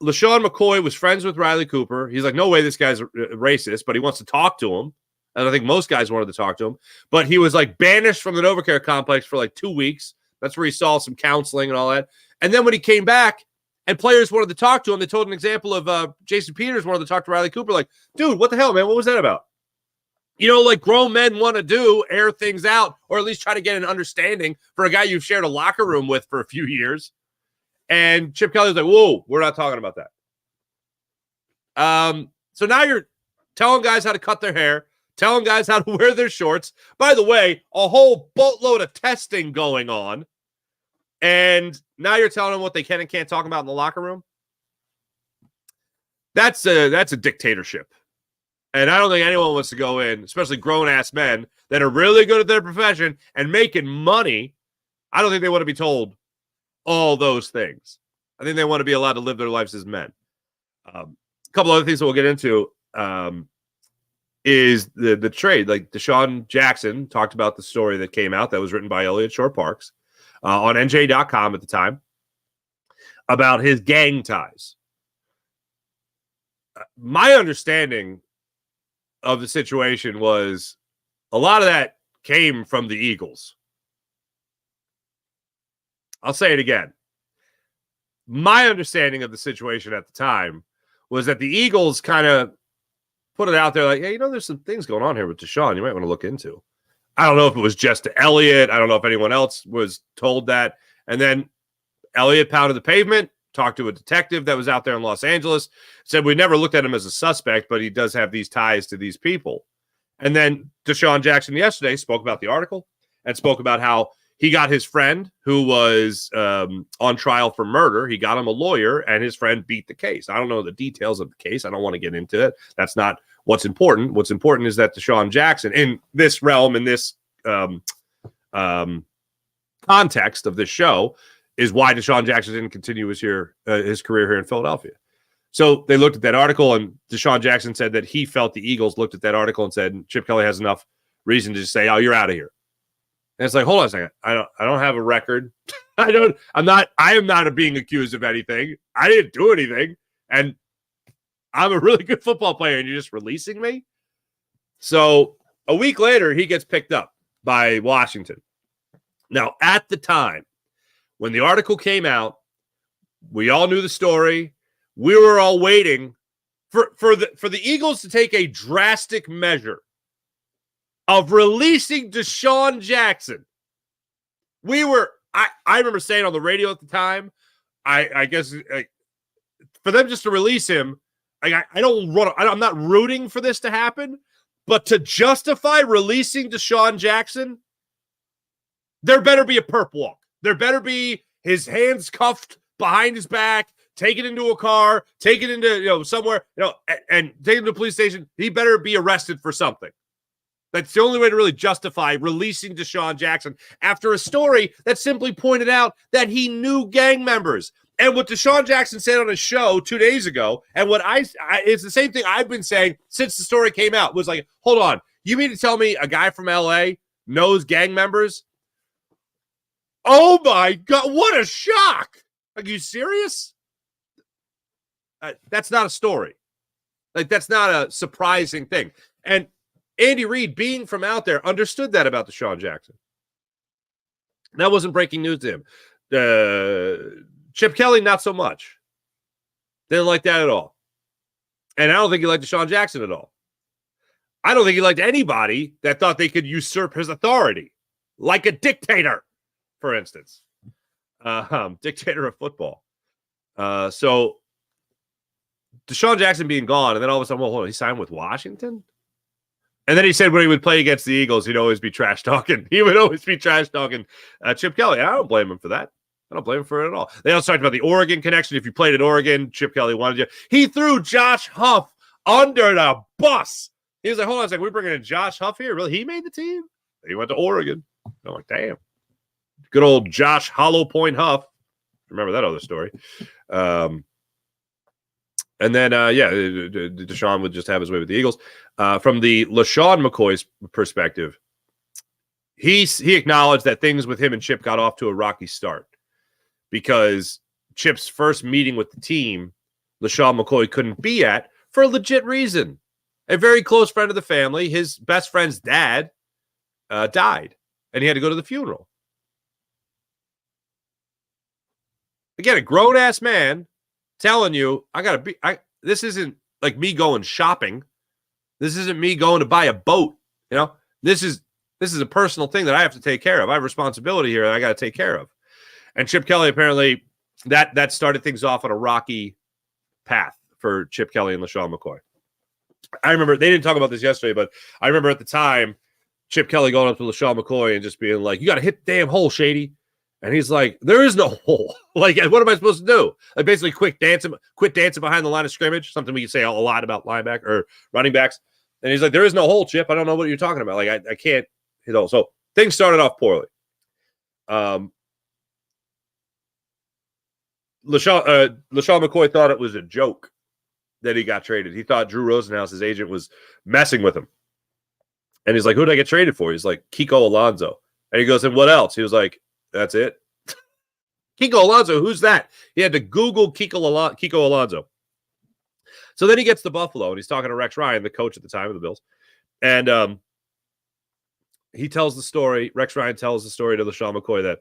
LeSean McCoy was friends with Riley Cooper. He's like, no way this guy's racist, but he wants to talk to him. And I think most guys wanted to talk to him. But he was like banished from the NovaCare complex for like 2 weeks. That's where he saw some counseling and all that. And then when he came back and players wanted to talk to him, they told an example of Jason Peters wanted to talk to Riley Cooper. Like, dude, what the hell, man? What was that about? You know, like grown men want to do, air things out, or at least try to get an understanding for a guy you've shared a locker room with for a few years. And Chip Kelly was like, whoa, we're not talking about that. So now you're telling guys how to cut their hair, telling guys how to wear their shorts. By the way, a whole boatload of testing going on. And now you're telling them what they can and can't talk about in the locker room. That's a dictatorship. And I don't think anyone wants to go in, especially grown-ass men that are really good at their profession and making money. I don't think they want to be told all those things. I think they want to be allowed to live their lives as men. A couple other things that we'll get into is the trade. Like DeSean Jackson talked about the story that came out that was written by Elliot Shore-Parks on NJ.com at the time about his gang ties. My understanding of the situation was a lot of that came from the Eagles. I'll say it again. My understanding of the situation at the time was that the Eagles kind of put it out there like, hey, you know, there's some things going on here with DeSean you might want to look into. I don't know if it was just to Elliott. I don't know if anyone else was told that. And then Elliott pounded the pavement, talked to a detective that was out there in Los Angeles, said we never looked at him as a suspect, but he does have these ties to these people. And then DeSean Jackson yesterday spoke about the article and spoke about how he got his friend who was on trial for murder. He got him a lawyer, and his friend beat the case. I don't know the details of the case. I don't want to get into it. That's not what's important. What's important is that DeSean Jackson, in this realm, in this context of this show, is why DeSean Jackson didn't continue his career here in Philadelphia. So they looked at that article, and DeSean Jackson said that he felt the Eagles looked at that article and said Chip Kelly has enough reason to just say, "Oh, you're out of here." And it's like, hold on a second. I don't have a record. I am not being accused of anything. I didn't do anything, and I'm a really good football player, and you're just releasing me. So a week later, he gets picked up by Washington. Now, at the time, when the article came out, we all knew the story. We were all waiting for the Eagles to take a drastic measure of releasing DeSean Jackson. I remember saying on the radio at the time, I guess for them just to release him, I'm not rooting for this to happen, but to justify releasing DeSean Jackson, there better be a perp walk. There better be his hands cuffed behind his back, taken into a car, taken into somewhere, and taken to the police station. He better be arrested for something. That's the only way to really justify releasing DeSean Jackson after a story that simply pointed out that he knew gang members. And what DeSean Jackson said on his show 2 days ago, and what it's the same thing I've been saying since the story came out, was like, hold on, you mean to tell me a guy from LA knows gang members? Oh my God, what a shock. Are you serious? That's not a story. Like, that's not a surprising thing. And Andy Reid, being from out there, understood that about DeSean Jackson. That wasn't breaking news to him. Chip Kelly, not so much. Didn't like that at all. And I don't think he liked DeSean Jackson at all. I don't think he liked anybody that thought they could usurp his authority, like a dictator, for instance. Dictator of football. So DeSean Jackson being gone, and then all of a sudden, well, hold on, he signed with Washington? And then he said when he would play against the Eagles, he'd always be trash talking. He would always be trash talking Chip Kelly. I don't blame him for that. I don't blame him for it at all. They also talked about the Oregon connection. If you played at Oregon, Chip Kelly wanted you. He threw Josh Huff under the bus. He was like, hold on a second, we're bringing in Josh Huff here. Really? He made the team? He went to Oregon. I'm like, damn. Good old Josh Hollow Point Huff. Remember that other story. And then, DeSean would just have his way with the Eagles. From the LeSean McCoy's perspective, he acknowledged that things with him and Chip got off to a rocky start because Chip's first meeting with the team, LeSean McCoy couldn't be at for a legit reason. A very close friend of the family, his best friend's dad, died, and he had to go to the funeral. Again, a grown-ass man telling you, this isn't like me going shopping. This isn't me going to buy a boat. You know, this is a personal thing that I have to take care of. I have responsibility here that I got to take care of. And Chip Kelly, apparently that started things off on a rocky path for Chip Kelly and LeSean McCoy. I remember, they didn't talk about this yesterday, but I remember at the time, Chip Kelly going up to LeSean McCoy and just being like, you got to hit the damn hole, Shady. And he's like, there is no hole. Like, what am I supposed to do? Like, basically quit dancing behind the line of scrimmage, something we can say a lot about linebacker or running backs. And he's like, there is no hole, Chip. I don't know what you're talking about. Like, I can't hit hole. So things started off poorly. LeSean McCoy thought it was a joke that he got traded. He thought Drew Rosenhaus, his agent, was messing with him. And he's like, who did I get traded for? He's like, Kiko Alonso. And he goes, and what else? He was like, that's it. Kiko Alonso, who's that? He had to Google Kiko Alonso. So then he gets to Buffalo, and he's talking to Rex Ryan, the coach at the time of the Bills. And he tells the story. Rex Ryan tells the story to LeSean McCoy that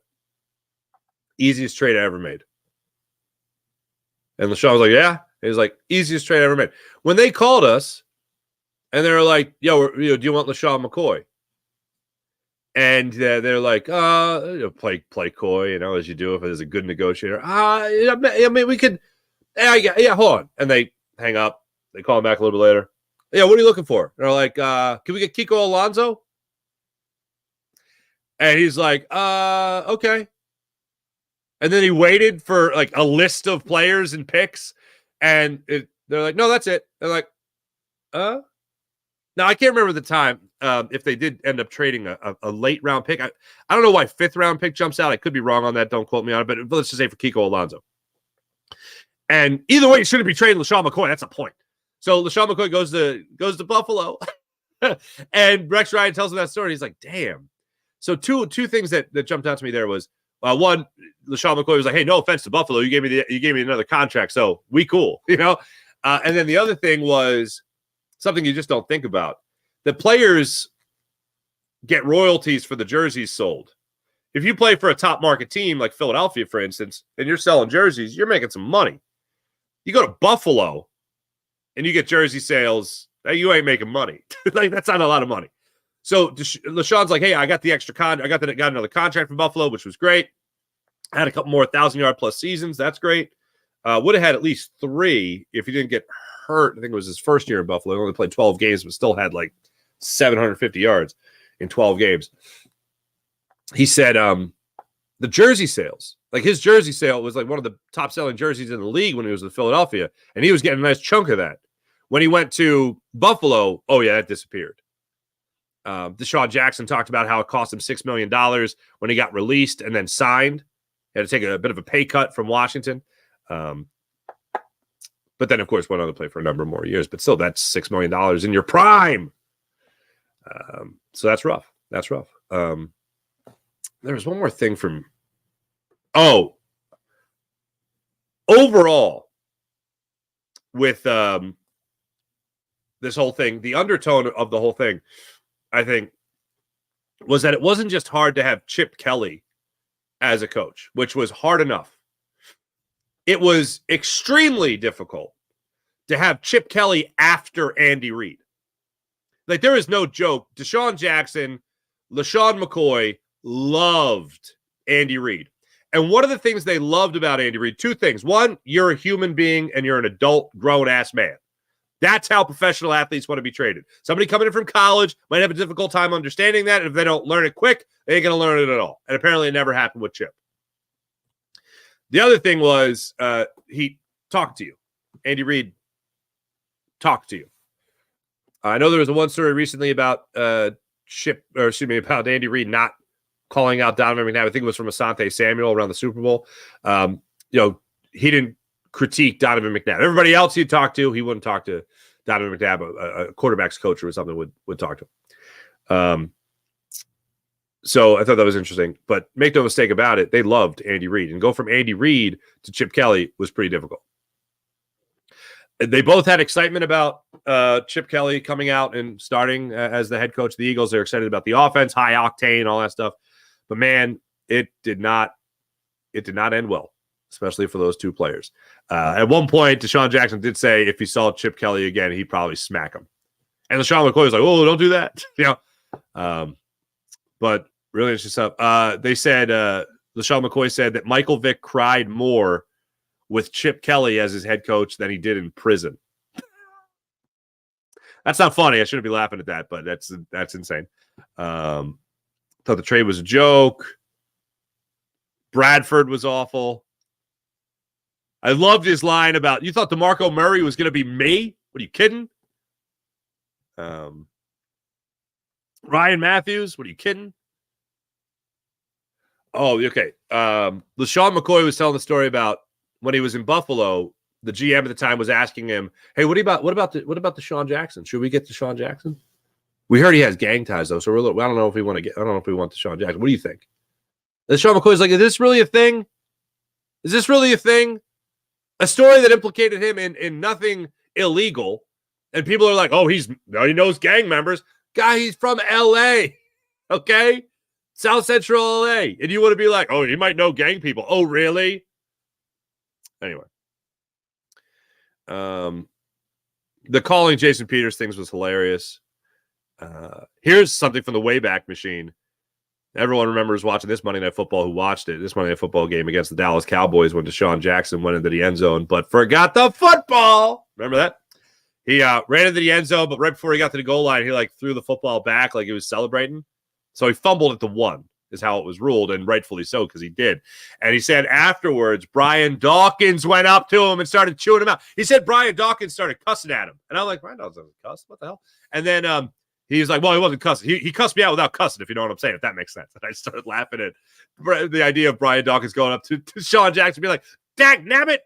easiest trade I ever made. And LeSean was like, yeah. He was like, easiest trade I ever made. When they called us, and they were like, do you want LeSean McCoy? And they're like, play coy, as you do if it is a good negotiator. I mean, we could, yeah, hold on. And they hang up. They call him back a little bit later. Yeah, what are you looking for? And they're like, can we get Kiko Alonso? And he's like, okay. And then he waited for like a list of players and picks. And they're like, no, that's it. They're like, now I can't remember the time if they did end up trading a late round pick. I don't know why 5th round pick jumps out. I could be wrong on that. Don't quote me on it. But let's just say for Kiko Alonso. And either way, you shouldn't be trading LeSean McCoy. That's a point. So LeSean McCoy goes to Buffalo, and Rex Ryan tells him that story. He's like, damn. So two things that jumped out to me there was one, LeSean McCoy was like, hey, no offense to Buffalo, you gave me another contract, so we cool, And then the other thing was something you just don't think about. The players get royalties for the jerseys sold. If you play for a top market team like Philadelphia, for instance, and you're selling jerseys, you're making some money. You go to Buffalo and you get jersey sales, you ain't making money. Like, that's not a lot of money. So LeSean's like, hey, I got the extra got another contract from Buffalo, which was great. I had a couple more 1,000-yard plus seasons. That's great. Would have had at least 3 if he didn't get hurt. I think it was his first year in Buffalo. He only played 12 games, but still had like 750 yards in 12 games. He said the jersey sales, like his jersey sale was like one of the top selling jerseys in the league when he was with Philadelphia, and he was getting a nice chunk of that. When he went to Buffalo, oh yeah, that disappeared. DeSean Jackson talked about how it cost him $6 million when he got released and then signed. He had to take a bit of a pay cut from Washington. But then, of course, went on to play for a number more years. But still, that's $6 million in your prime. So that's rough. That's rough. There was one more thing from Oh, overall, with this whole thing, the undertone of the whole thing, I think, was that it wasn't just hard to have Chip Kelly as a coach, which was hard enough. It was extremely difficult to have Chip Kelly after Andy Reid. Like, there is no joke. DeSean Jackson, LeSean McCoy loved Andy Reid. And one of the things they loved about Andy Reid, two things. One, you're a human being and you're an adult, grown-ass man. That's how professional athletes want to be treated. Somebody coming in from college might have a difficult time understanding that. And if they don't learn it quick, they ain't going to learn it at all. And apparently it never happened with Chip. The other thing was he talked to you. Andy Reid talked to you. I know there was one story recently about about Andy Reid not calling out Donovan McNabb. I think it was from Asante Samuel around the Super Bowl. He didn't critique Donovan McNabb. Everybody else he'd talk to, he wouldn't talk to Donovan McNabb. A quarterback's coach or something would talk to him. So I thought that was interesting. But make no mistake about it, they loved Andy Reid. And go from Andy Reid to Chip Kelly was pretty difficult. They both had excitement about Chip Kelly coming out and starting as the head coach of the Eagles. They're excited about the offense, high octane, all that stuff. But man, it did not end well, especially for those two players. At one point, DeSean Jackson did say if he saw Chip Kelly again, he'd probably smack him. And LeSean McCoy was like, "Oh, don't do that," But really interesting stuff. They said LeSean McCoy said that Michael Vick cried more with Chip Kelly as his head coach than he did in prison. That's not funny. I shouldn't be laughing at that, but that's insane. Thought the trade was a joke. Bradford was awful. I loved his line about, you thought DeMarco Murray was going to be me? What are you kidding? Ryan Matthews, what are you kidding? Oh, okay. LeSean McCoy was telling the story about when he was in Buffalo. The GM at the time was asking him, "Hey, what about DeSean Jackson? Should we get DeSean Jackson? We heard he has gang ties though, so I don't know if we want DeSean Jackson. What do you think?" And LeSean McCoy's like, "Is this really a thing? Is this really a thing? A story that implicated him in nothing illegal, and people are like, oh, he knows gang members. Guy, he's from L.A. Okay, South Central L.A. And you want to be like, oh, he might know gang people. Oh, really? Anyway, the calling Jason Peters things was hilarious. Here's something from the Wayback Machine. Everyone remembers watching this Monday Night Football who watched it. This Monday Night Football game against the Dallas Cowboys when DeSean Jackson went into the end zone but forgot the football. Remember that? He ran into the end zone, but right before he got to the goal line, he threw the football back like he was celebrating. So he fumbled at the 1 is how it was ruled, and rightfully so because he did. And he said afterwards, Brian Dawkins went up to him and started chewing him out. He said Brian Dawkins started cussing at him. And I'm like, Brian Dawkins doesn't cuss. What the hell? And then he's like, well, he wasn't cussing. He cussed me out without cussing, if you know what I'm saying, if that makes sense. And I started laughing at the idea of Brian Dawkins going up to DeSean Jackson and be like, dag nabbit,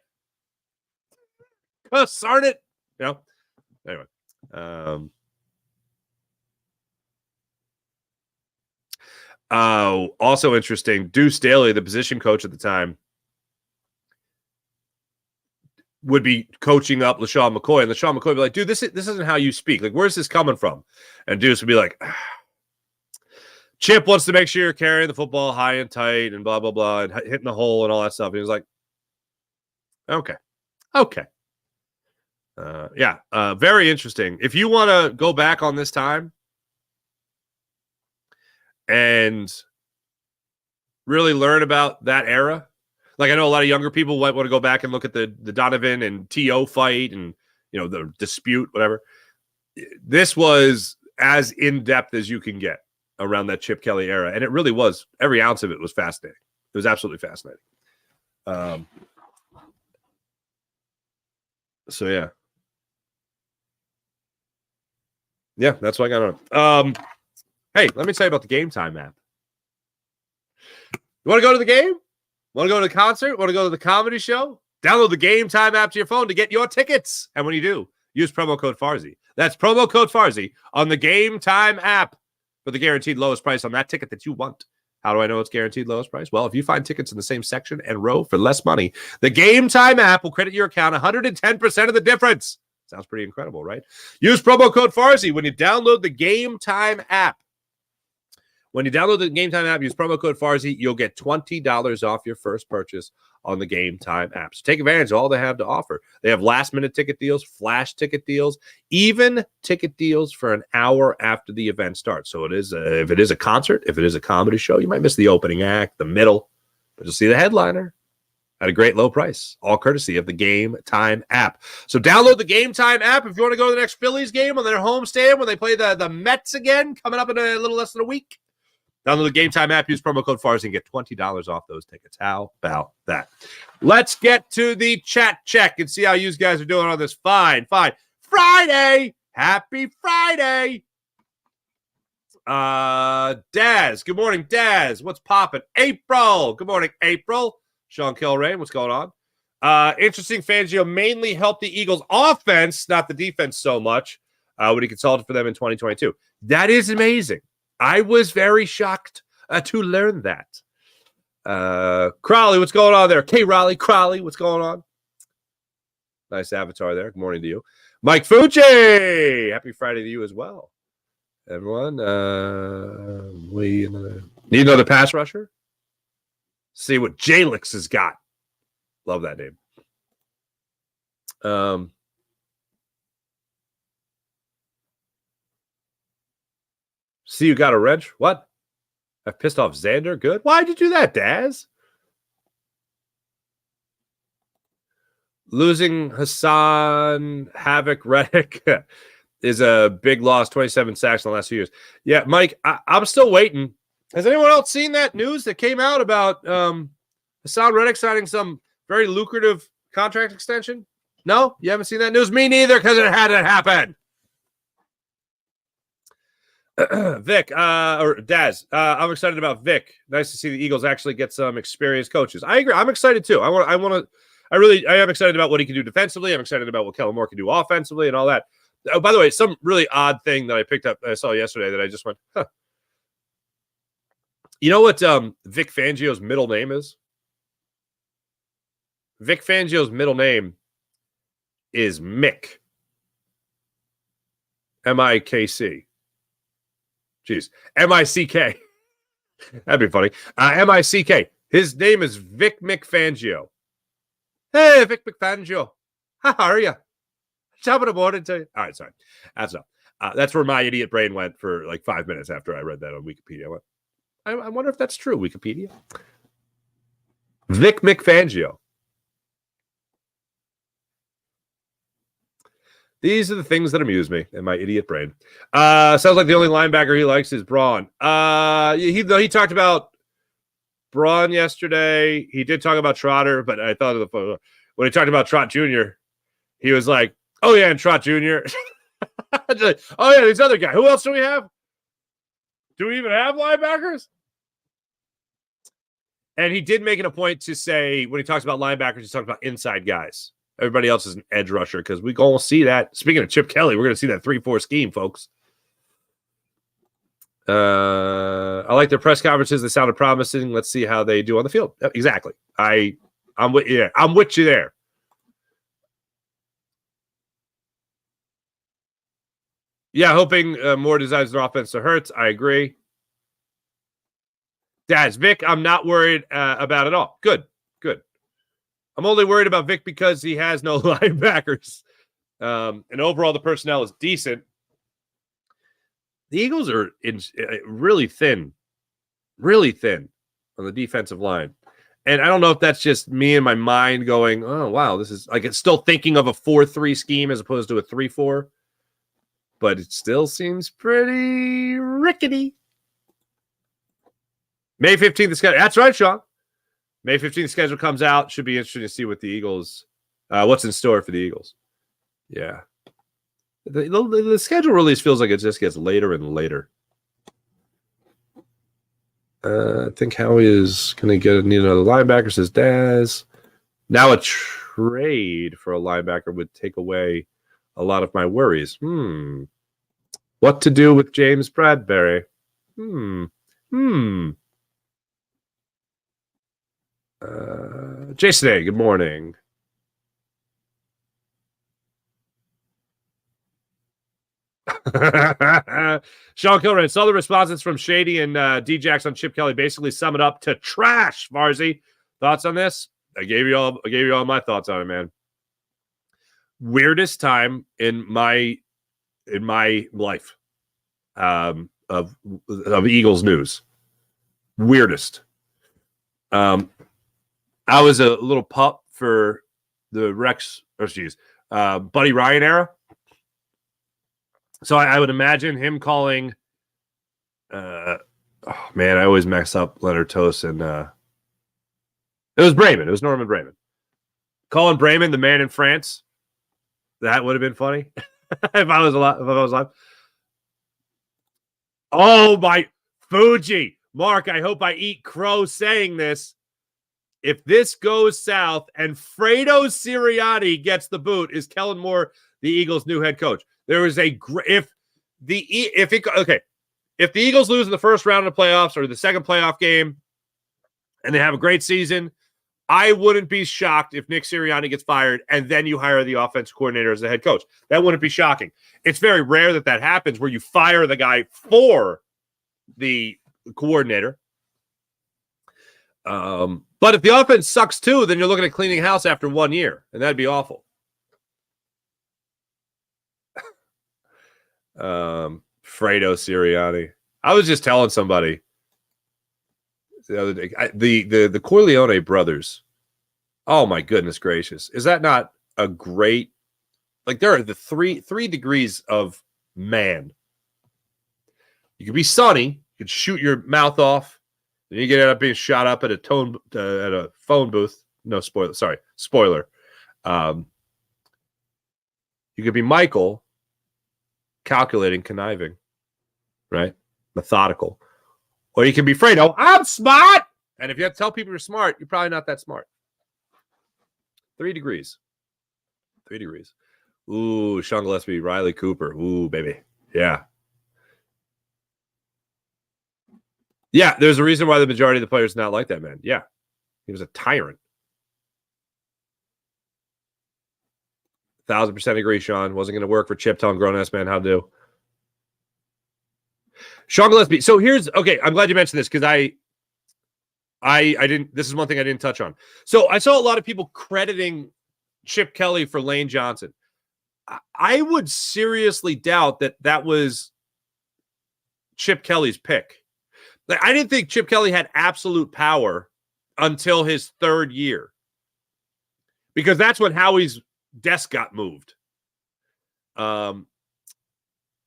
cuss, darn it. Anyway. Also interesting, Deuce Staley, the position coach at the time, would be coaching up LeSean McCoy, and LeSean McCoy would be like, dude, this isn't how you speak. Like, where's this coming from? And Deuce would be like, Chip wants to make sure you're carrying the football high and tight and blah, blah, blah, and hitting the hole and all that stuff. And he was like, okay. Very interesting. If you want to go back on this time and really learn about that era, like I know a lot of younger people might want to go back and look at the Donovan and T.O. fight and, the dispute, whatever. This was as in-depth as you can get around that Chip Kelly era. And it really was. Every ounce of it was fascinating. It was absolutely fascinating. So, yeah. Yeah, that's what I got on. Hey, let me tell you about the Game Time app. You want to go to the game? Want to go to the concert? Want to go to the comedy show? Download the Game Time app to your phone to get your tickets. And when you do, use promo code Farzy. That's promo code Farzy on the Game Time app for the guaranteed lowest price on that ticket that you want. How do I know it's guaranteed lowest price? Well, if you find tickets in the same section and row for less money, the Game Time app will credit your account 110% of the difference. Sounds pretty incredible, right? Use promo code Farzy when you download the Game Time app. When you download the Game Time app, use promo code Farzy, you'll get $20 off your first purchase on the Game Time app. So take advantage of all they have to offer. They have last-minute ticket deals, flash ticket deals, even ticket deals for an hour after the event starts. So if it is a concert, if it is a comedy show, you might miss the opening act, the middle, but you'll see the headliner at a great low price, all courtesy of the Game Time app. So download the Game Time app if you want to go to the next Phillies game on their homestand when they play the Mets again, coming up in a little less than a week. Download the Game Time app, use promo code Farzy and get $20 off those tickets. How about that? Let's get to the chat check and see how you guys are doing on this fine Friday. Happy Friday. Daz. Good morning, Daz. What's popping? April. Good morning, April. Sean Kilrain, what's going on? Interesting. Fangio mainly helped the Eagles offense, not the defense so much, when he consulted for them in 2022. That is amazing. I was very shocked to learn that. Crowley, what's going on there? Crowley, what's going on? Nice avatar there. Good morning to you. Mike Fucci, happy Friday to you as well. Everyone, we need another pass rusher. See what Jalix has got. Love that name. See, you got a wrench. What? I've pissed off Xander. Good. Why'd you do that, Daz? Losing Hassan Havoc Reddick is a big loss. 27 sacks in the last few years. Yeah, Mike, I'm still waiting. Has anyone else seen that news that came out about Hassan Reddick signing some very lucrative contract extension? No? You haven't seen that news? Me neither, because it hadn't happened. Vic, or Daz, I'm excited about Vic. Nice to see the Eagles actually get some experienced coaches. I agree. I'm excited too. I am excited about what he can do defensively. I'm excited about what Kellen Moore can do offensively and all that. Oh, by the way, some really odd thing that I picked up, I saw yesterday that I just went, huh. You know what Vic Fangio's middle name is? Vic Fangio's middle name is Mick. M-I-K-C. Jeez. M-I-C-K. That'd be funny. M-I-C-K. His name is Vic McFangio. Hey, Vic McFangio. How are you? Top of the morning to you. All right, sorry. That's enough. That's where my idiot brain went for like 5 minutes after I read that on Wikipedia. I wonder if that's true, Wikipedia. Vic McFangio. These are the things that amuse me in my idiot brain. Sounds like the only linebacker he likes is Braun. He talked about Braun yesterday. He did talk about Trotter, but I thought of the when he talked about Trot Jr., he was like, "Oh yeah, and Trot Jr." Oh yeah, these other guy. Who else do we have? Do we even have linebackers? And he did make it a point to say when he talks about linebackers, he's talking about inside guys. Everybody else is an edge rusher because we're going to see that. Speaking of Chip Kelly, we're going to see that 3-4 scheme, folks. I like their press conferences. They sounded promising. Let's see how they do on the field. Exactly. I'm with you there. I'm with you there. Yeah, hoping Moore designs their offense to Hurts. I agree. Daz, Vic, I'm not worried about at all. Good. I'm only worried about Vic because he has no linebackers. And overall, the personnel is decent. The Eagles are really thin on the defensive line. And I don't know if that's just me in my mind going, oh, wow, this is like it's still thinking of a 4-3 scheme as opposed to a 3-4. But it still seems pretty rickety. May 15th, the schedule. That's right, Sean. May 15th schedule comes out. Should be interesting to see what the Eagles, what's in store for the Eagles. Yeah. The schedule release feels like it just gets later and later. I think Howie is going to need another linebacker, says Daz. Now a trade for a linebacker would take away a lot of my worries. What to do with James Bradbury? Jason A, good morning. Sean Kilran, saw the responses from Shady and D-Jax on Chip Kelly. Basically sum it up to trash. Varzi, thoughts on this? I gave you all my thoughts on it, man. Weirdest time in my life of Eagles news. Weirdest. I was a little pup for the Buddy Ryan era. So I would imagine him calling. Oh man, I always mess up Leonard Tost and it was Bremen. It was Norman Bremen. Calling Bremen the man in France. That would have been funny if I was alive. Oh my Fuji, Mark! I hope I eat crow saying this. If this goes south and Fredo Sirianni gets the boot, is Kellen Moore the Eagles' new head coach? There is if the Eagles lose in the first round of the playoffs or the second playoff game, and they have a great season, I wouldn't be shocked if Nick Sirianni gets fired and then you hire the offensive coordinator as the head coach. That wouldn't be shocking. It's very rare that happens where you fire the guy for the coordinator. But if the offense sucks too, then you're looking at cleaning house after 1 year, and that'd be awful. Fredo Sirianni. I was just telling somebody the other day, the Corleone brothers. Oh my goodness gracious. Is that not a great, like, there are the three degrees of man. You could be Sonny, you could shoot your mouth off, then you get end up being shot up at a phone booth. No, spoiler. Sorry, spoiler. You could be Michael, calculating, conniving, right? Methodical. Or you can be Fredo. I'm smart. And if you have to tell people you're smart, you're probably not that smart. 3 degrees. 3 degrees. Ooh, Sean Gillespie, Riley Cooper. Ooh, baby. Yeah. Yeah, there's a reason why the majority of the players not like that man. Yeah. He was a tyrant. 1000% agree, Sean. Wasn't going to work for Chip telling grown-ass man how to do. Sean Gillespie. So here's, okay, I'm glad you mentioned this because I didn't, this is one thing I didn't touch on. So I saw a lot of people crediting Chip Kelly for Lane Johnson. I would seriously doubt that was Chip Kelly's pick. Like, I didn't think Chip Kelly had absolute power until his 3rd year, because that's when Howie's desk got moved.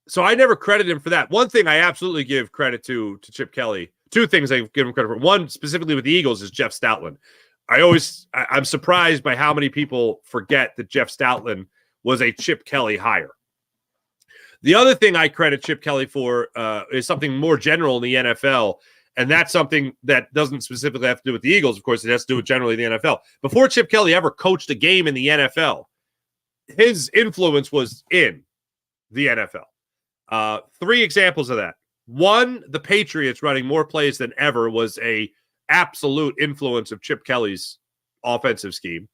So I never credited him for that. One thing I absolutely give credit to Chip Kelly. 2 things I give him credit for. One, specifically with the Eagles, is Jeff Stoutland. I'm surprised by how many people forget that Jeff Stoutland was a Chip Kelly hire. The other thing I credit Chip Kelly for is something more general in the NFL, and that's something that doesn't specifically have to do with the Eagles. Of course, it has to do with generally the NFL. Before Chip Kelly ever coached a game in the NFL, his influence was in the NFL. 3 examples of that. 1, the Patriots running more plays than ever was a absolute influence of Chip Kelly's offensive scheme.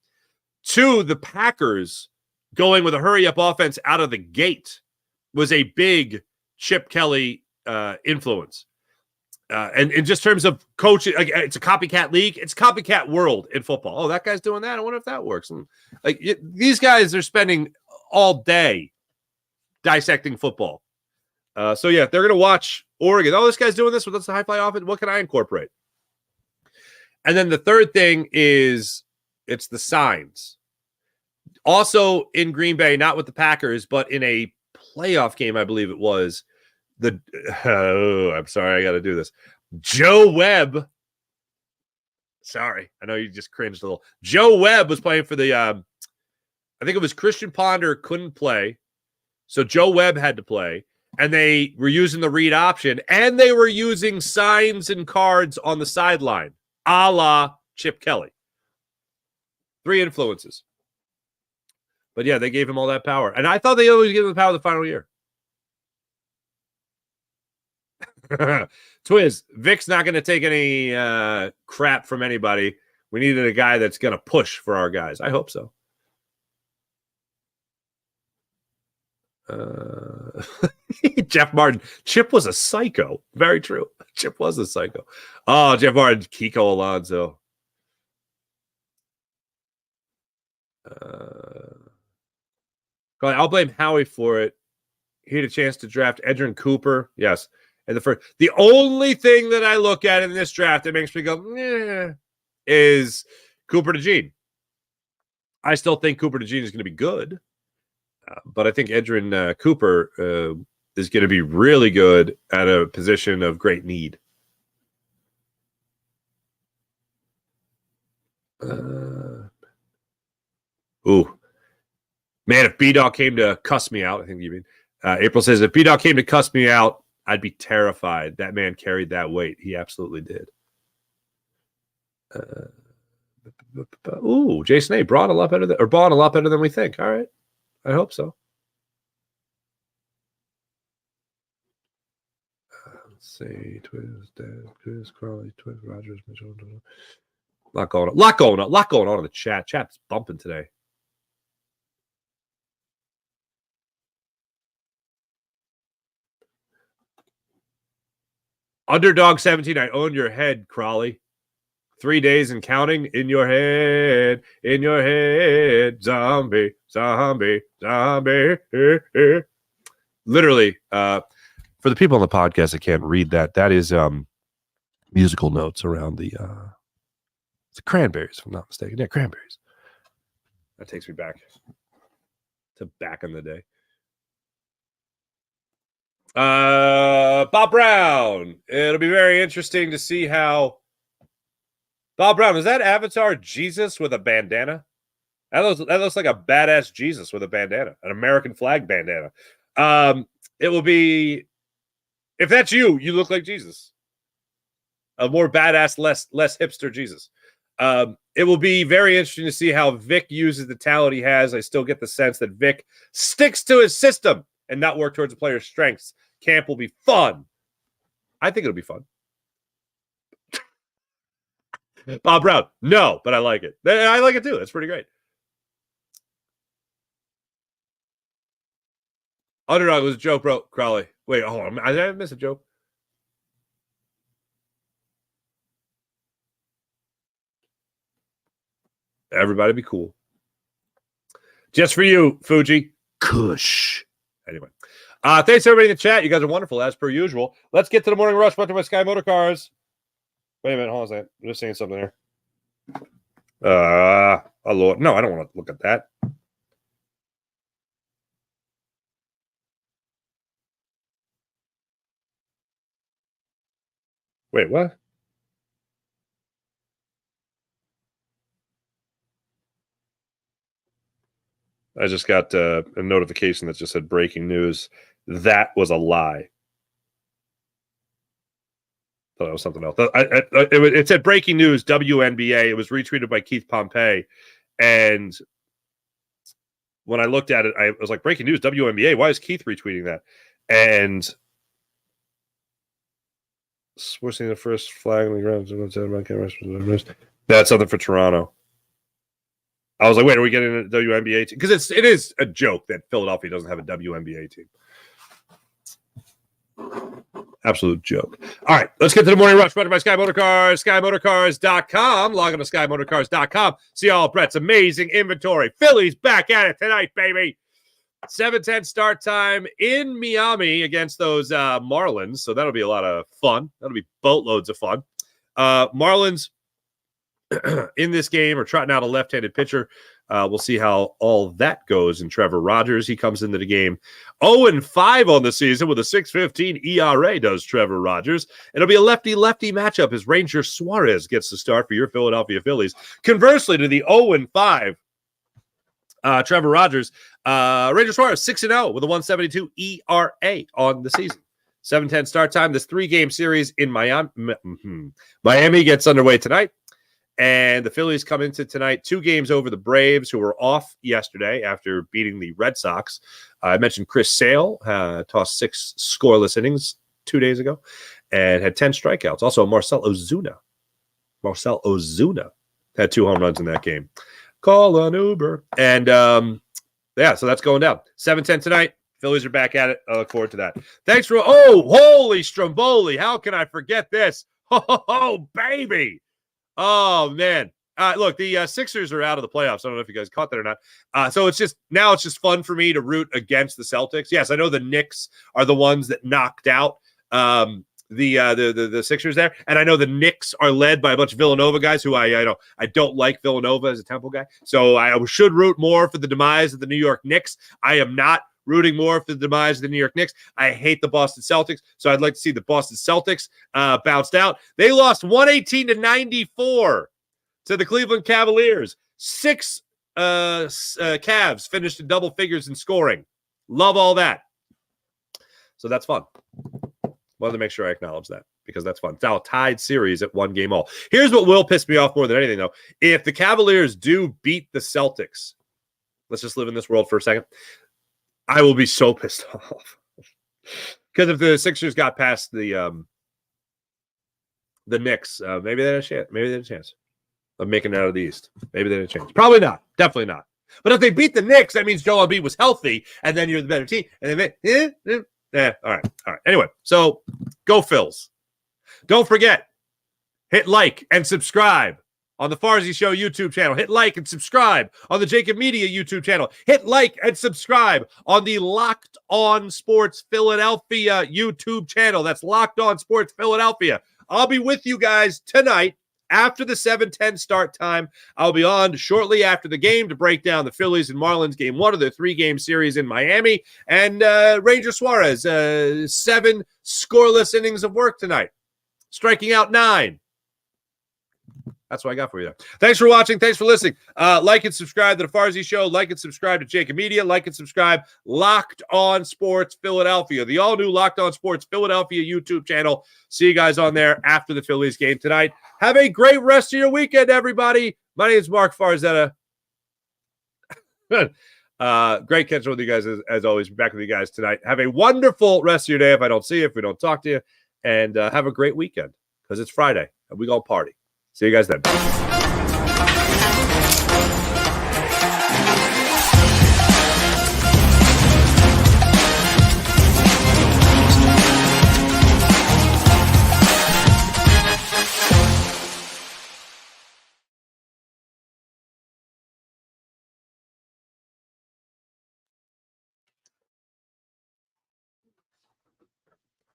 2, the Packers going with a hurry-up offense out of the gate was a big Chip Kelly influence. And in just terms of coaching, like, it's a copycat league. It's a copycat world in football. Oh, that guy's doing that. I wonder if that works. And, like, these guys are spending all day dissecting football. So, yeah, they're going to watch Oregon. Oh, this guy's doing this. What's the high fly offense? What can I incorporate? And then the third thing is it's the signs. Also in Green Bay, not with the Packers, but in a playoff game, I believe it was. I'm sorry, I got to do this. Joe Webb. Sorry, I know you just cringed a little. Joe Webb was playing for the, I think it was Christian Ponder couldn't play. So Joe Webb had to play. And they were using the read option, and they were using signs and cards on the sideline, a la Chip Kelly. 3 influences. But, yeah, they gave him all that power. And I thought they always gave him the power the final year. Twiz, Vic's not going to take any crap from anybody We needed a guy that's going to push for our guys. I hope so. Jeff Martin. Chip was a psycho. Very true. Chip was a psycho. Oh, Jeff Martin, Kiko Alonso. I'll blame Howie for it. He had a chance to draft Edgerrin Cooper. Yes. And the only thing that I look at in this draft that makes me go, is Cooper DeJean. I still think Cooper DeJean is going to be good. But I think Edgerrin Cooper is going to be really good at a position of great need. Man, if B-Dog came to cuss me out, I think you mean. April says, if B-Dog came to cuss me out, I'd be terrified. That man carried that weight. He absolutely did. Jason A. Braun a lot better than we think. All right. I hope so. Let's see. Twiz, Crawley, Twiz, Rogers, Mitchell. A lot going on in the chat. Chat's bumping today. Underdog 17. I own your head, Crawley. 3 days and counting in your head, zombie. Literally, for the people on the podcast that can't read that, that is musical notes around the Cranberries, if I'm not mistaken. Yeah, Cranberries. That takes me back to back in the day. Bob Brown. It'll be very interesting to see how Bob Brown, is that Avatar Jesus with a bandana? That looks like a badass Jesus with a bandana, an American flag bandana. It will be, if that's you look like Jesus. A more badass, less hipster Jesus. It will be very interesting to see how Vic uses the talent he has. I still get the sense that Vic sticks to his system and not work towards the player's strengths. Camp will be fun. I think it'll be fun. Bob Brown, no, but I like it. I like it too. It's pretty great. Underdog was a joke, bro. Crowley. Wait, hold on. I miss a joke. Everybody be cool. Just for you, Fuji. Kush. Anyway. Thanks everybody in the chat. You guys are wonderful, as per usual. Let's get to the morning rush brought to you by Sky Motor Cars. Wait a minute, hold on a second. I'm just saying something here. Oh Lord. No, I don't want to look at that. Wait, what? I just got a notification that just said breaking news. That was a lie. Thought it was something else. It said breaking news, WNBA. It was retweeted by Keith Pompey. And when I looked at it, I was like, breaking news, WNBA. Why is Keith retweeting that? And we're seeing the first flag on the ground. That's something for Toronto. I was like, wait, are we getting a WNBA team? Because it is a joke that Philadelphia doesn't have a WNBA team. Absolute joke. All right, let's get to the morning rush brought to you by Sky Motor Cars, SkyMotorCars.com. Log on to SkyMotorCars.com. See all Brett's amazing inventory. Phillies back at it tonight, baby. 7:10 start time in Miami against those Marlins. So that'll be a lot of fun. That'll be boatloads of fun. Marlins in this game are trotting out a left-handed pitcher. We'll see how all that goes. And Trevor Rogers, he comes into the game 0-5 on the season with a 6.15 ERA, does Trevor Rogers. It'll be a lefty-lefty matchup as Ranger Suarez gets the start for your Philadelphia Phillies. Conversely to the 0-5 Trevor Rogers, Ranger Suarez 6-0 with a 1.72 ERA on the season. 7:10 start time. This 3-game series in Miami. Miami gets underway tonight. And the Phillies come into tonight 2 games over the Braves, who were off yesterday after beating the Red Sox. I mentioned Chris Sale tossed 6 scoreless innings 2 days ago and had 10 strikeouts. Also, Marcell Ozuna Had 2 home runs in that game. Call an Uber. And, yeah, so that's going down. 7:10 tonight. Phillies are back at it. I look forward to that. Thanks for, holy Stromboli. How can I forget this? Oh, baby. Oh, man. Look, the Sixers are out of the playoffs. I don't know if you guys caught that or not. So it's just fun for me to root against the Celtics. Yes, I know the Knicks are the ones that knocked out the Sixers there, and I know the Knicks are led by a bunch of Villanova guys who I don't like Villanova as a Temple guy, so I should root more for the demise of the New York Knicks. I am not rooting more for the demise of the New York Knicks. I hate the Boston Celtics, so I'd like to see the Boston Celtics bounced out. They lost 118-94 to the Cleveland Cavaliers. 6 Cavs finished in double figures in scoring. Love all that. So that's fun. Wanted to make sure I acknowledge that because that's fun. It's now a tied series at 1 game all. Here's what will piss me off more than anything, though. If the Cavaliers do beat the Celtics, let's just live in this world for a second, I will be so pissed off. Because if the Sixers got past the Knicks, maybe they had a chance. Maybe they had a chance of making it out of the East. Maybe they had a chance. Probably not. Definitely not. But if they beat the Knicks, that means Joel Embiid was healthy, and then you're the better team. And then, all right. Anyway, so go Phils. Don't forget, hit like and subscribe on the Farzy Show YouTube channel. Hit like and subscribe on the Jacob Media YouTube channel. Hit like and subscribe on the Locked On Sports Philadelphia YouTube channel. That's Locked On Sports Philadelphia. I'll be with you guys tonight after the 7:10 start time. I'll be on shortly after the game to break down the Phillies and Marlins game 1 of their 3-game series in Miami. And Ranger Suarez, 7 scoreless innings of work tonight, striking out 9. That's what I got for you there. Thanks for watching. Thanks for listening. Like and subscribe to the Farzy Show. Like and subscribe to Jacob Media. Like and subscribe Locked On Sports Philadelphia, the all-new Locked On Sports Philadelphia YouTube channel. See you guys on there after the Phillies game tonight. Have a great rest of your weekend, everybody. My name is Mark Farzetta. Great catching with you guys as always. Back with you guys tonight. Have a wonderful rest of your day if I don't see you, if we don't talk to you. And have a great weekend because it's Friday and we go party. See you guys then.